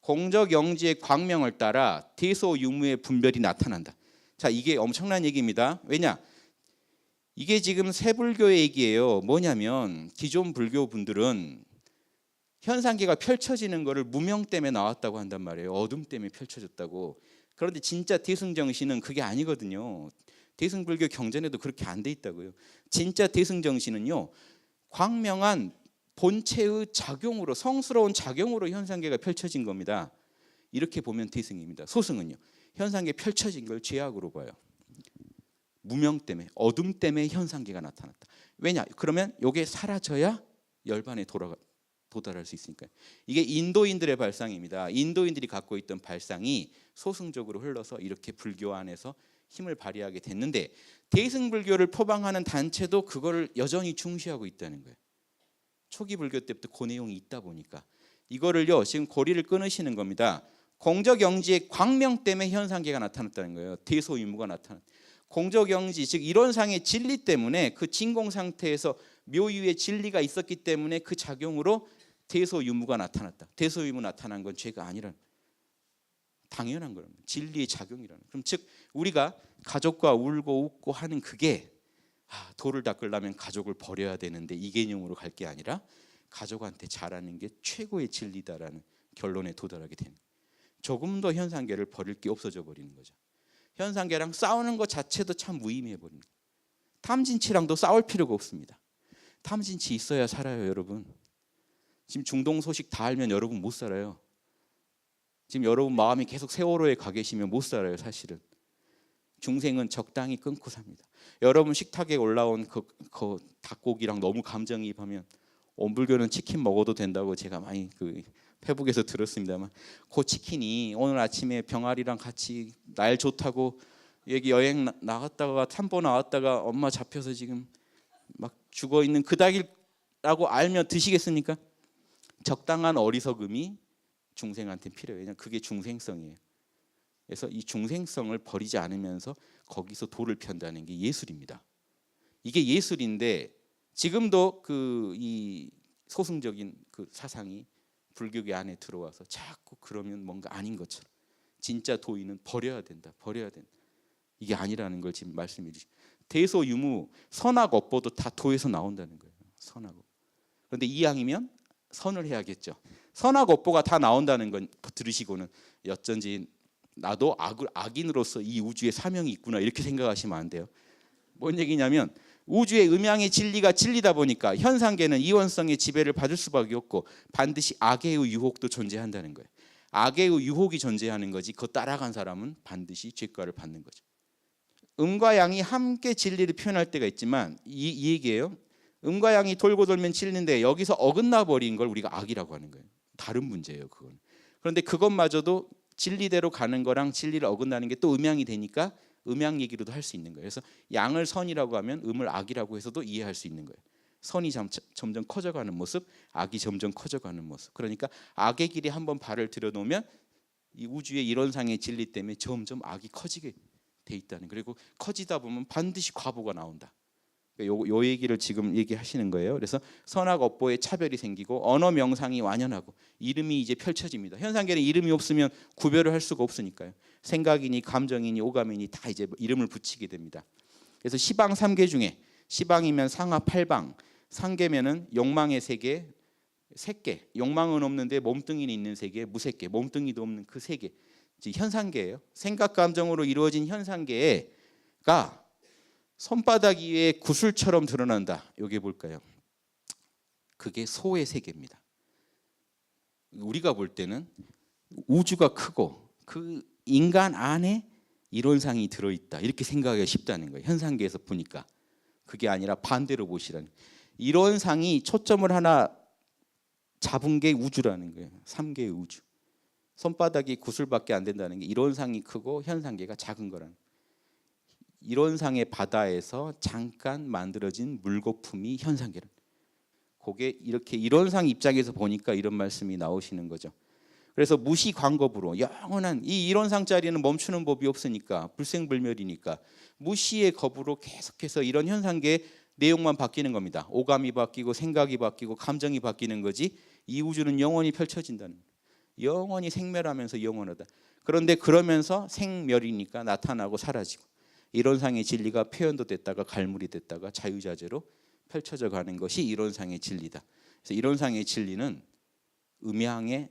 A: 공적영지의 광명을 따라 대소유무의 분별이 나타난다. 자, 이게 엄청난 얘기입니다. 왜냐? 이게 지금 새불교의 얘기예요. 뭐냐면 기존 불교 분들은 현상계가 펼쳐지는 것을 무명 때문에 나왔다고 한단 말이에요. 어둠 때문에 펼쳐졌다고. 그런데 진짜 대승정신은 그게 아니거든요. 대승불교 경전에도 그렇게 안 돼 있다고요. 진짜 대승정신은요, 광명한 본체의 작용으로, 성스러운 작용으로 현상계가 펼쳐진 겁니다. 이렇게 보면 대승입니다. 소승은요, 현상계 펼쳐진 걸 죄악으로 봐요. 무명 때문에, 어둠 때문에 현상계가 나타났다. 왜냐? 그러면 이게 사라져야 열반에 도달할 수 있으니까요. 이게 인도인들의 발상입니다. 인도인들이 갖고 있던 발상이 소승적으로 흘러서 이렇게 불교 안에서 힘을 발휘하게 됐는데, 대승불교를 표방하는 단체도 그거를 여전히 중시하고 있다는 거예요. 초기 불교 때부터 그 내용이 있다 보니까 이거를요, 지금 고리를 끊으시는 겁니다. 공적영지의 광명 때문에 현상계가 나타났다는 거예요. 대소유무가 나타났다. 공적영지, 즉 이론상의 진리 때문에, 그 진공 상태에서 묘유의 진리가 있었기 때문에 그 작용으로 대소유무가 나타났다. 대소유무 나타난 건 죄가 아니라는, 당연한 거랍니다. 진리의 작용이라는. 그럼 즉 우리가 가족과 울고 웃고 하는 그게, 돌을 닦으려면 가족을 버려야 되는데 이 개념으로 갈 게 아니라 가족한테 잘하는 게 최고의 진리다라는 결론에 도달하게 되는 거예요. 조금 더 현상계를 버릴 게 없어져 버리는 거죠. 현상계랑 싸우는 것 자체도 참 무의미해 버립니다. 탐진치랑도 싸울 필요가 없습니다. 탐진치 있어야 살아요, 여러분. 지금 중동 소식 다 알면 여러분 못 살아요. 지금 여러분 마음이 계속 세월호에 가 계시면 못 살아요, 사실은. 중생은 적당히 끊고 삽니다. 여러분 식탁에 올라온 그 닭고기랑 너무 감정이입하면, 원불교는 치킨 먹어도 된다고 제가 많이 페북에서 들었습니다만, 그 치킨이 오늘 아침에 병아리랑 같이 날 좋다고 여기 여행 나갔다가 산보 나왔다가 엄마 잡혀서 지금 막 죽어 있는 그 닭이라고 알면 드시겠습니까? 적당한 어리석음이 중생한테 필요해요. 왜냐하면 그게 중생성이에요. 그래서 이 중생성을 버리지 않으면서 거기서 도를 편다는 게 예술입니다. 이게 예술인데, 지금도 이 소승적인 그 사상이 불교계 안에 들어와서 자꾸 그러면 뭔가 아닌 것처럼, 진짜 도인은 버려야 된다, 버려야 된다, 이게 아니라는 걸 지금 말씀해 주시죠. 대소유무, 선악 업보도 다 도에서 나온다는 거예요. 선악 업보. 그런데 이왕이면 선을 해야겠죠. 선악 업보가 다 나온다는 건 들으시고는 어쩐지 나도 악인으로서 이 우주에 사명이 있구나, 이렇게 생각하시면 안 돼요. 뭔 얘기냐면, 우주의 음양의 진리가 진리다 보니까 현상계는 이원성의 지배를 받을 수밖에 없고 반드시 악의 유혹도 존재한다는 거예요. 악의 유혹이 존재하는 거지, 그거 따라간 사람은 반드시 죄가를 받는 거죠. 음과 양이 함께 진리를 표현할 때가 있지만, 이 얘기예요. 음과 양이 돌고 돌면 진리인데 여기서 어긋나 버린 걸 우리가 악이라고 하는 거예요. 다른 문제예요, 그건. 그런데 그것마저도 진리대로 가는 거랑 진리를 어긋나는 게 또 음양이 되니까 음양 얘기로도 할 수 있는 거예요. 그래서 양을 선이라고 하면 음을 악이라고 해서도 이해할 수 있는 거예요. 선이 점점 커져가는 모습, 악이 점점 커져가는 모습. 그러니까 악의 길에 한번 발을 들여놓으면 이 우주의 이론상의 진리 때문에 점점 악이 커지게 돼 있다는, 그리고 커지다 보면 반드시 과보가 나온다. 요 얘기를 지금 얘기하시는 거예요. 그래서 선악 업보의 차별이 생기고 언어 명상이 완연하고 이름이 이제 펼쳐집니다. 현상계는 이름이 없으면 구별을 할 수가 없으니까요. 생각이니 감정이니 오감이니 다 이제 이름을 붙이게 됩니다. 그래서 시방 3계 중에, 시방이면 상하 8방, 상계면은 욕망의 세계, 색계, 욕망은 없는데 몸뚱이는 있는 세계, 무색계, 몸뚱이도 없는 그 세계, 현상계예요. 생각 감정으로 이루어진 현상계가 손바닥 위에 구슬처럼 드러난다. 이게 뭘까요? 그게 소의 세계입니다. 우리가 볼 때는 우주가 크고 그 인간 안에 이론상이 들어있다, 이렇게 생각하기가 쉽다는 거예요. 현상계에서 보니까. 그게 아니라 반대로 보시라는, 이론상이 초점을 하나 잡은 게 우주라는 거예요. 3개의 우주. 손바닥이 구슬밖에 안 된다는 게 이론상이 크고 현상계가 작은 거라는 거예요. 이론상의 바다에서 잠깐 만들어진 물거품이 현상계란. 그게 이렇게 이론상 입장에서 보니까 이런 말씀이 나오시는 거죠. 그래서 무시 광겁으로 영원한 이 이론상짜리는 멈추는 법이 없으니까, 불생불멸이니까 무시의 겁으로 계속해서 이런 현상계의 내용만 바뀌는 겁니다. 오감이 바뀌고 생각이 바뀌고 감정이 바뀌는 거지, 이 우주는 영원히 펼쳐진다는 거예요. 영원히 생멸하면서 영원하다. 그런데 그러면서 생멸이니까 나타나고 사라지고, 이론상의 진리가 표현도 됐다가 갈무리 됐다가 자유자재로 펼쳐져 가는 것이 이론상의 진리다. 그래서 이론상의 진리는 음양에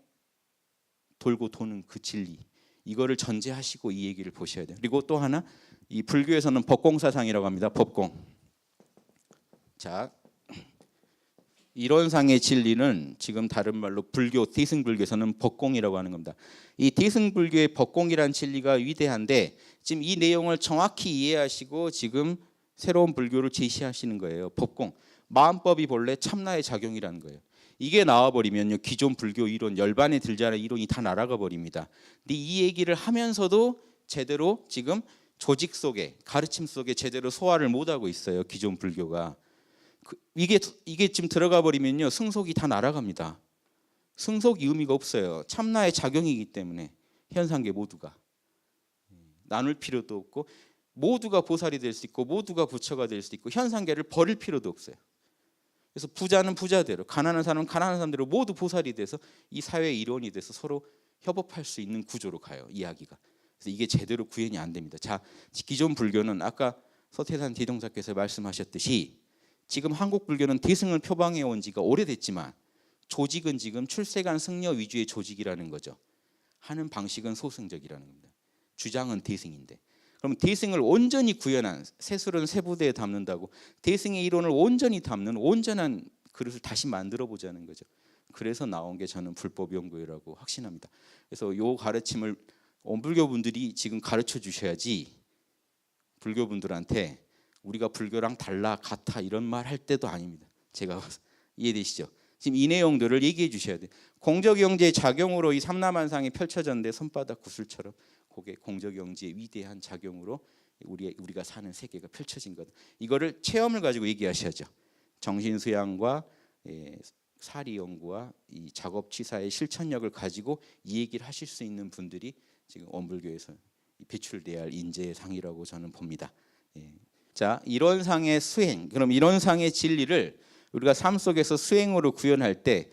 A: 돌고 도는 그 진리, 이거를 전제하시고 이 얘기를 보셔야 돼요. 그리고 또 하나, 이 불교에서는 법공사상이라고 합니다. 법공. 자, 이론상의 진리는 지금 다른 말로 불교 대승불교에서는 법공이라고 하는 겁니다. 이 대승불교의 법공이란 진리가 위대한데 지금 이 내용을 정확히 이해하시고 지금 새로운 불교를 제시하시는 거예요. 법공. 마음법이 본래 참나의 작용이라는 거예요. 이게 나와버리면요, 기존 불교 이론, 열반에 들자는 이론이 다 날아가 버립니다. 근데 이 얘기를 하면서도 제대로 지금 조직 속에, 가르침 속에 제대로 소화를 못하고 있어요, 기존 불교가. 이게 지금 들어가 버리면요, 승속이 다 날아갑니다. 승속이 의미가 없어요. 참나의 작용이기 때문에 현상계 모두가 나눌 필요도 없고, 모두가 보살이 될 수 있고, 모두가 부처가 될 수 있고, 현상계를 버릴 필요도 없어요. 그래서 부자는 부자대로, 가난한 사람은 가난한 사람대로 모두 보살이 돼서 이 사회의 일원이 돼서 서로 협업할 수 있는 구조로 가요, 이야기가. 그래서 이게 제대로 구현이 안 됩니다. 자, 기존 불교는 아까 서태산 대종사께서 말씀하셨듯이 지금 한국 불교는 대승을 표방해 온 지가 오래됐지만 조직은 지금 출세간 승려 위주의 조직이라는 거죠. 하는 방식은 소승적이라는 겁니다. 주장은 대승인데, 그럼 대승을 온전히 구현한, 세술은 세부대에 담는다고 대승의 이론을 온전히 담는 온전한 그릇을 다시 만들어 보자는 거죠. 그래서 나온 게 저는 불법연구회라고 확신합니다. 그래서 요 가르침을 원불교 분들이 지금 가르쳐 주셔야지, 불교 분들한테 우리가 불교랑 달라, 같아 이런 말 할 때도 아닙니다. 제가 이해되시죠? 지금 이 내용들을 얘기해 주셔야 돼요. 공적영지의 작용으로 이 삼라만상이 펼쳐졌는데 손바닥 구슬처럼 그게 공적영지의 위대한 작용으로 우리가 사는 세계가 펼쳐진 것. 이거를 체험을 가지고 얘기하셔야죠. 정신수양과 사리연구와 이 작업취사의 실천력을 가지고 이 얘기를 하실 수 있는 분들이 지금 원불교에서 배출돼야 할 인재의 상이라고 저는 봅니다. 자, 이론상의 수행, 그럼 이론상의 진리를 우리가 삶 속에서 수행으로 구현할 때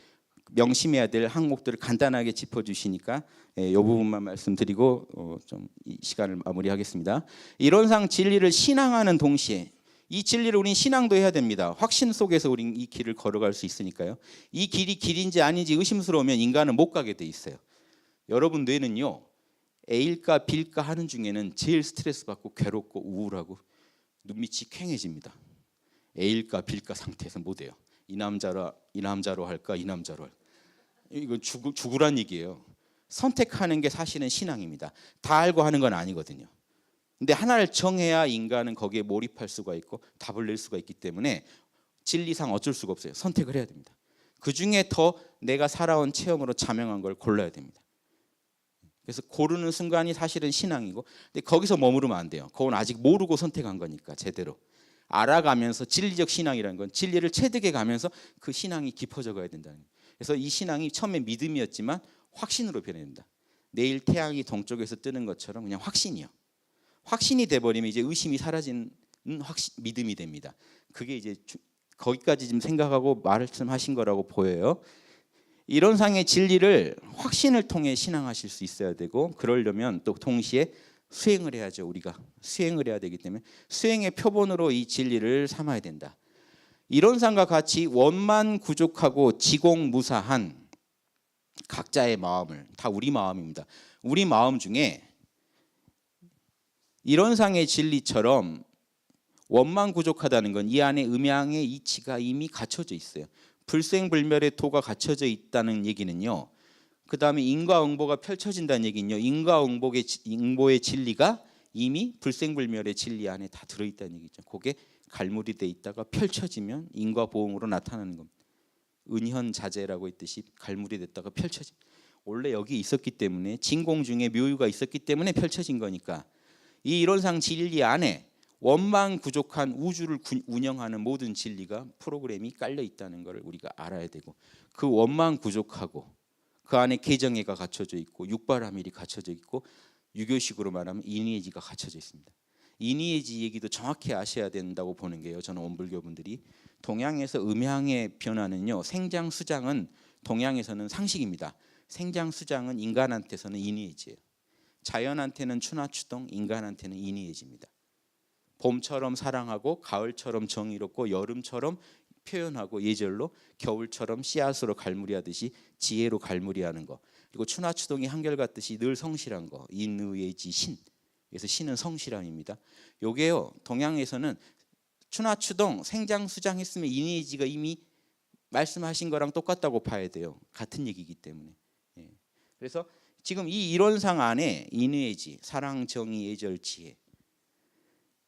A: 명심해야 될 항목들을 간단하게 짚어주시니까 이 부분만 말씀드리고 좀 이 시간을 마무리하겠습니다. 이론상 진리를 신앙하는 동시에 이 진리를 우린 신앙도 해야 됩니다. 확신 속에서 우린 이 길을 걸어갈 수 있으니까요. 이 길이 길인지 아닌지 의심스러우면 인간은 못 가게 돼 있어요. 여러분 뇌는요, A일까 B일까 하는 중에는 제일 스트레스 받고 괴롭고 우울하고 눈밑이 퀭해집니다. A일까 B일까 상태에서 못 해요. 이 남자로 할까, 이 남자로 할까. 이거 죽으란 얘기예요. 선택하는 게 사실은 신앙입니다. 다 알고 하는 건 아니거든요. 근데 하나를 정해야 인간은 거기에 몰입할 수가 있고 답을 낼 수가 있기 때문에 진리상 어쩔 수가 없어요. 선택을 해야 됩니다. 그중에 더 내가 살아온 체험으로 자명한 걸 골라야 됩니다. 그래서 고르는 순간이 사실은 신앙이고, 근데 거기서 머무르면 안 돼요. 그건 아직 모르고 선택한 거니까. 제대로 알아가면서 진리적 신앙이라는 건 진리를 체득해 가면서 그 신앙이 깊어져 가야 된다는 거예요. 그래서 이 신앙이 처음에 믿음이었지만 확신으로 변합니다. 내일 태양이 동쪽에서 뜨는 것처럼 그냥 확신이요. 확신이 돼버리면 이제 의심이 사라지는 믿음이 됩니다. 그게 이제 거기까지 지금 생각하고 말씀하신 거라고 보여요. 이론상의 진리를 확신을 통해 신앙하실 수 있어야 되고, 그러려면 또 동시에 수행을 해야죠. 우리가 수행을 해야 되기 때문에 수행의 표본으로 이 진리를 삼아야 된다. 이론상과 같이 원만구족하고 지공무사한 각자의 마음을, 다 우리 마음입니다. 우리 마음 중에 이론상의 진리처럼 원만구족하다는 건 이 안에 음양의 이치가 이미 갖춰져 있어요. 불생불멸의 도가 갖춰져 있다는 얘기는요, 그 다음에 인과응보가 펼쳐진다는 얘기는요, 인과응보의 진리가 이미 불생불멸의 진리 안에 다 들어있다는 얘기죠. 그게 갈무리 돼 있다가 펼쳐지면 인과보응으로 나타나는 겁니다. 은현자재라고 했듯이 갈무리 됐다가 펼쳐지. 원래 여기 있었기 때문에, 진공 중에 묘유가 있었기 때문에 펼쳐진 거니까 이 이론상 진리 안에 원만구족한 우주를 운영하는 모든 진리가 프로그램이 깔려 있다는 것을 우리가 알아야 되고, 그 원만구족하고 그 안에 개정애가 갖춰져 있고 육바라밀이 갖춰져 있고, 유교식으로 말하면 이니에지가 갖춰져 있습니다. 이니에지 얘기도 정확히 아셔야 된다고 보는 게요, 저는 원불교 분들이 동양에서 음양의 변화는요, 생장수장은 동양에서는 상식입니다. 생장수장은 인간한테서는 이니에지예요. 자연한테는 추나추동, 인간한테는 이니에지입니다. 봄처럼 사랑하고, 가을처럼 정의롭고, 여름처럼 표현하고, 예절로, 겨울처럼 씨앗으로 갈무리하듯이 지혜로 갈무리하는 거, 그리고 추나추동이 한결같듯이 늘 성실한 거, 인의예지 신, 그래서 신은 성실함입니다. 요게요, 동양에서는 추나추동 생장수장 했으면 이니에지가 이미 말씀하신 거랑 똑같다고 봐야 돼요. 같은 얘기이기 때문에. 예. 그래서 지금 이 이론상 안에 이니에지, 사랑, 정의, 예절, 지혜,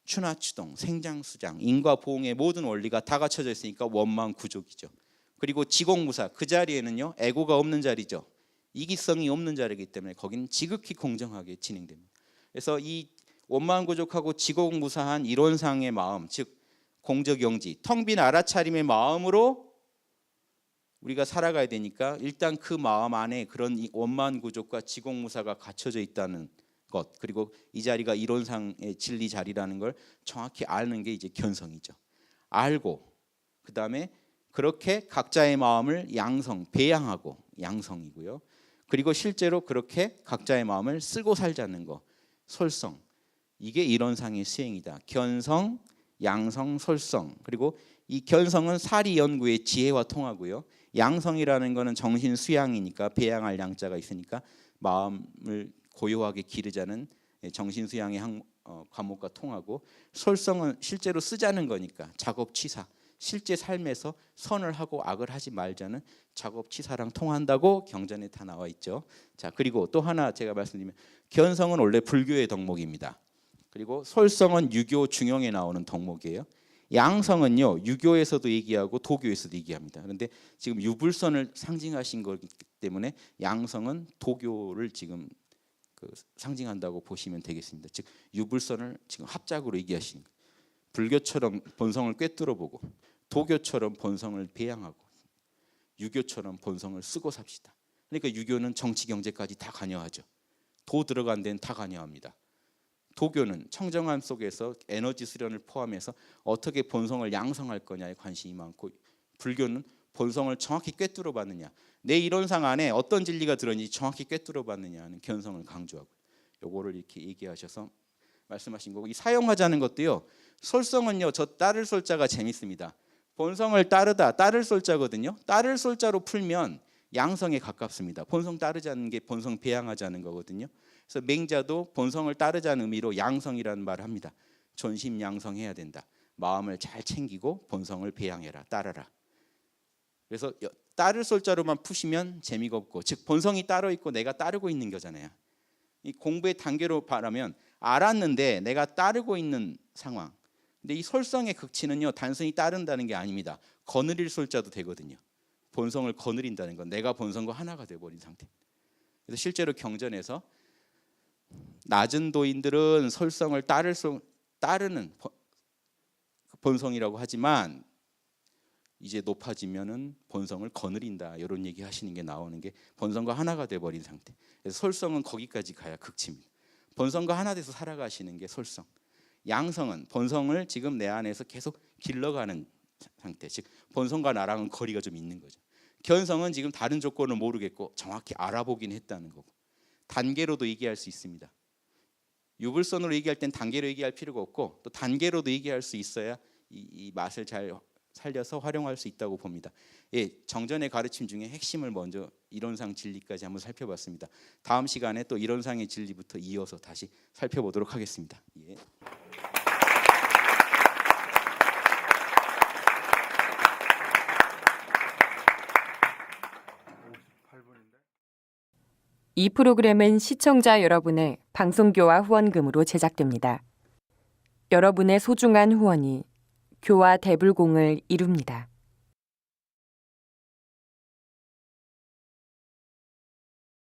A: 추나추동, 생장수장, 인과 보응의 모든 원리가 다 갖춰져 있으니까 원만 구족이죠. 그리고 지공무사, 그 자리에는요 애고가 없는 자리죠. 이기성이 없는 자리이기 때문에 거기는 지극히 공정하게 진행됩니다. 그래서 이 원만구족하고 지공무사한 이론상의 마음, 즉 공적영지, 텅 빈 알아차림의 마음으로 우리가 살아가야 되니까 일단 그 마음 안에 그런 원만구족과 지공무사가 갖춰져 있다는 것, 그리고 이 자리가 이론상의 진리 자리라는 걸 정확히 아는 게 이제 견성이죠. 알고 그 다음에 그렇게 각자의 마음을 양성, 배양하고 양성이고요. 그리고 실제로 그렇게 각자의 마음을 쓰고 살자는 거, 솔성. 이게 이론상의 수행이다. 견성, 양성, 솔성. 그리고 이 견성은 사리 연구의 지혜와 통하고요. 양성이라는 거는 정신 수양이니까 배양할 양자가 있으니까 마음을 고요하게 기르자는 정신 수양의 과목과 통하고, 솔성은 실제로 쓰자는 거니까 작업 취사. 실제 삶에서 선을 하고 악을 하지 말자는 작업치사랑 통한다고 경전에 다 나와 있죠. 자, 그리고 또 하나 제가 말씀드리면 견성은 원래 불교의 덕목입니다. 그리고 솔성은 유교 중용에 나오는 덕목이에요. 양성은요 유교에서도 얘기하고 도교에서도 얘기합니다. 그런데 지금 유불선을 상징하신 거기 때문에 양성은 도교를 지금 상징한다고 보시면 되겠습니다. 즉 유불선을 지금 합작으로 얘기하신 거예요. 불교처럼 본성을 꿰뚫어보고 도교처럼 본성을 배양하고 유교처럼 본성을 쓰고 삽시다. 그러니까 유교는 정치 경제까지 다 관여하죠. 도 들어간 데는 다 관여합니다. 도교는 청정함 속에서 에너지 수련을 포함해서 어떻게 본성을 양성할 거냐에 관심이 많고, 불교는 본성을 정확히 꿰뚫어 봤느냐, 내 이론상 안에 어떤 진리가 들었는지 정확히 꿰뚫어 봤느냐는 견성을 강조하고, 요거를 이렇게 얘기하셔서 말씀하신 거고, 이 사용하자는 것도요. 솔성은요, 저 따를 솔자가 재밌습니다. 본성을 따르다, 따를 솔자거든요. 따를 솔자로 풀면 양성에 가깝습니다. 본성 따르자는 게 본성 배양하자는 거거든요. 그래서 맹자도 본성을 따르자는 의미로 양성이라는 말을 합니다. 존심 양성해야 된다. 마음을 잘 챙기고 본성을 배양해라, 따르라. 그래서 따를 솔자로만 푸시면 재미가 없고, 즉 본성이 따로 있고 내가 따르고 있는 거잖아요. 이 공부의 단계로 말하면 알았는데 내가 따르고 있는 상황. 근데 이 솔성의 극치는요 단순히 따른다는 게 아닙니다. 거느릴 솔자도 되거든요. 본성을 거느린다는 건 내가 본성과 하나가 돼버린 상태. 그래서 실제로 경전에서 낮은 도인들은 솔성을 따르는 본성이라고 하지만 이제 높아지면은 본성을 거느린다, 이런 얘기 하시는 게 나오는 게 본성과 하나가 돼버린 상태. 그래서 솔성은 거기까지 가야 극치입니다. 본성과 하나 돼서 살아가시는 게 솔성. 양성은 본성을 지금 내 안에서 계속 길러가는 상태, 즉 본성과 나랑은 거리가 좀 있는 거죠. 견성은 지금 다른 조건을 모르겠고 정확히 알아보긴 했다는 거고, 단계로도 얘기할 수 있습니다. 유불선으로 얘기할 땐 단계로 얘기할 필요가 없고, 또 단계로도 얘기할 수 있어야 이 맛을 잘 살려서 활용할 수 있다고 봅니다. 예, 정전의 가르침 중에 핵심을 먼저 이론상 진리까지 한번 살펴봤습니다. 다음 시간에 또 이론상의 진리부터 이어서 다시 살펴보도록 하겠습니다. 예.
B: 이 프로그램은 시청자 여러분의 방송교화 후원금으로 제작됩니다. 여러분의 소중한 후원이 교화 대불공을 이룹니다.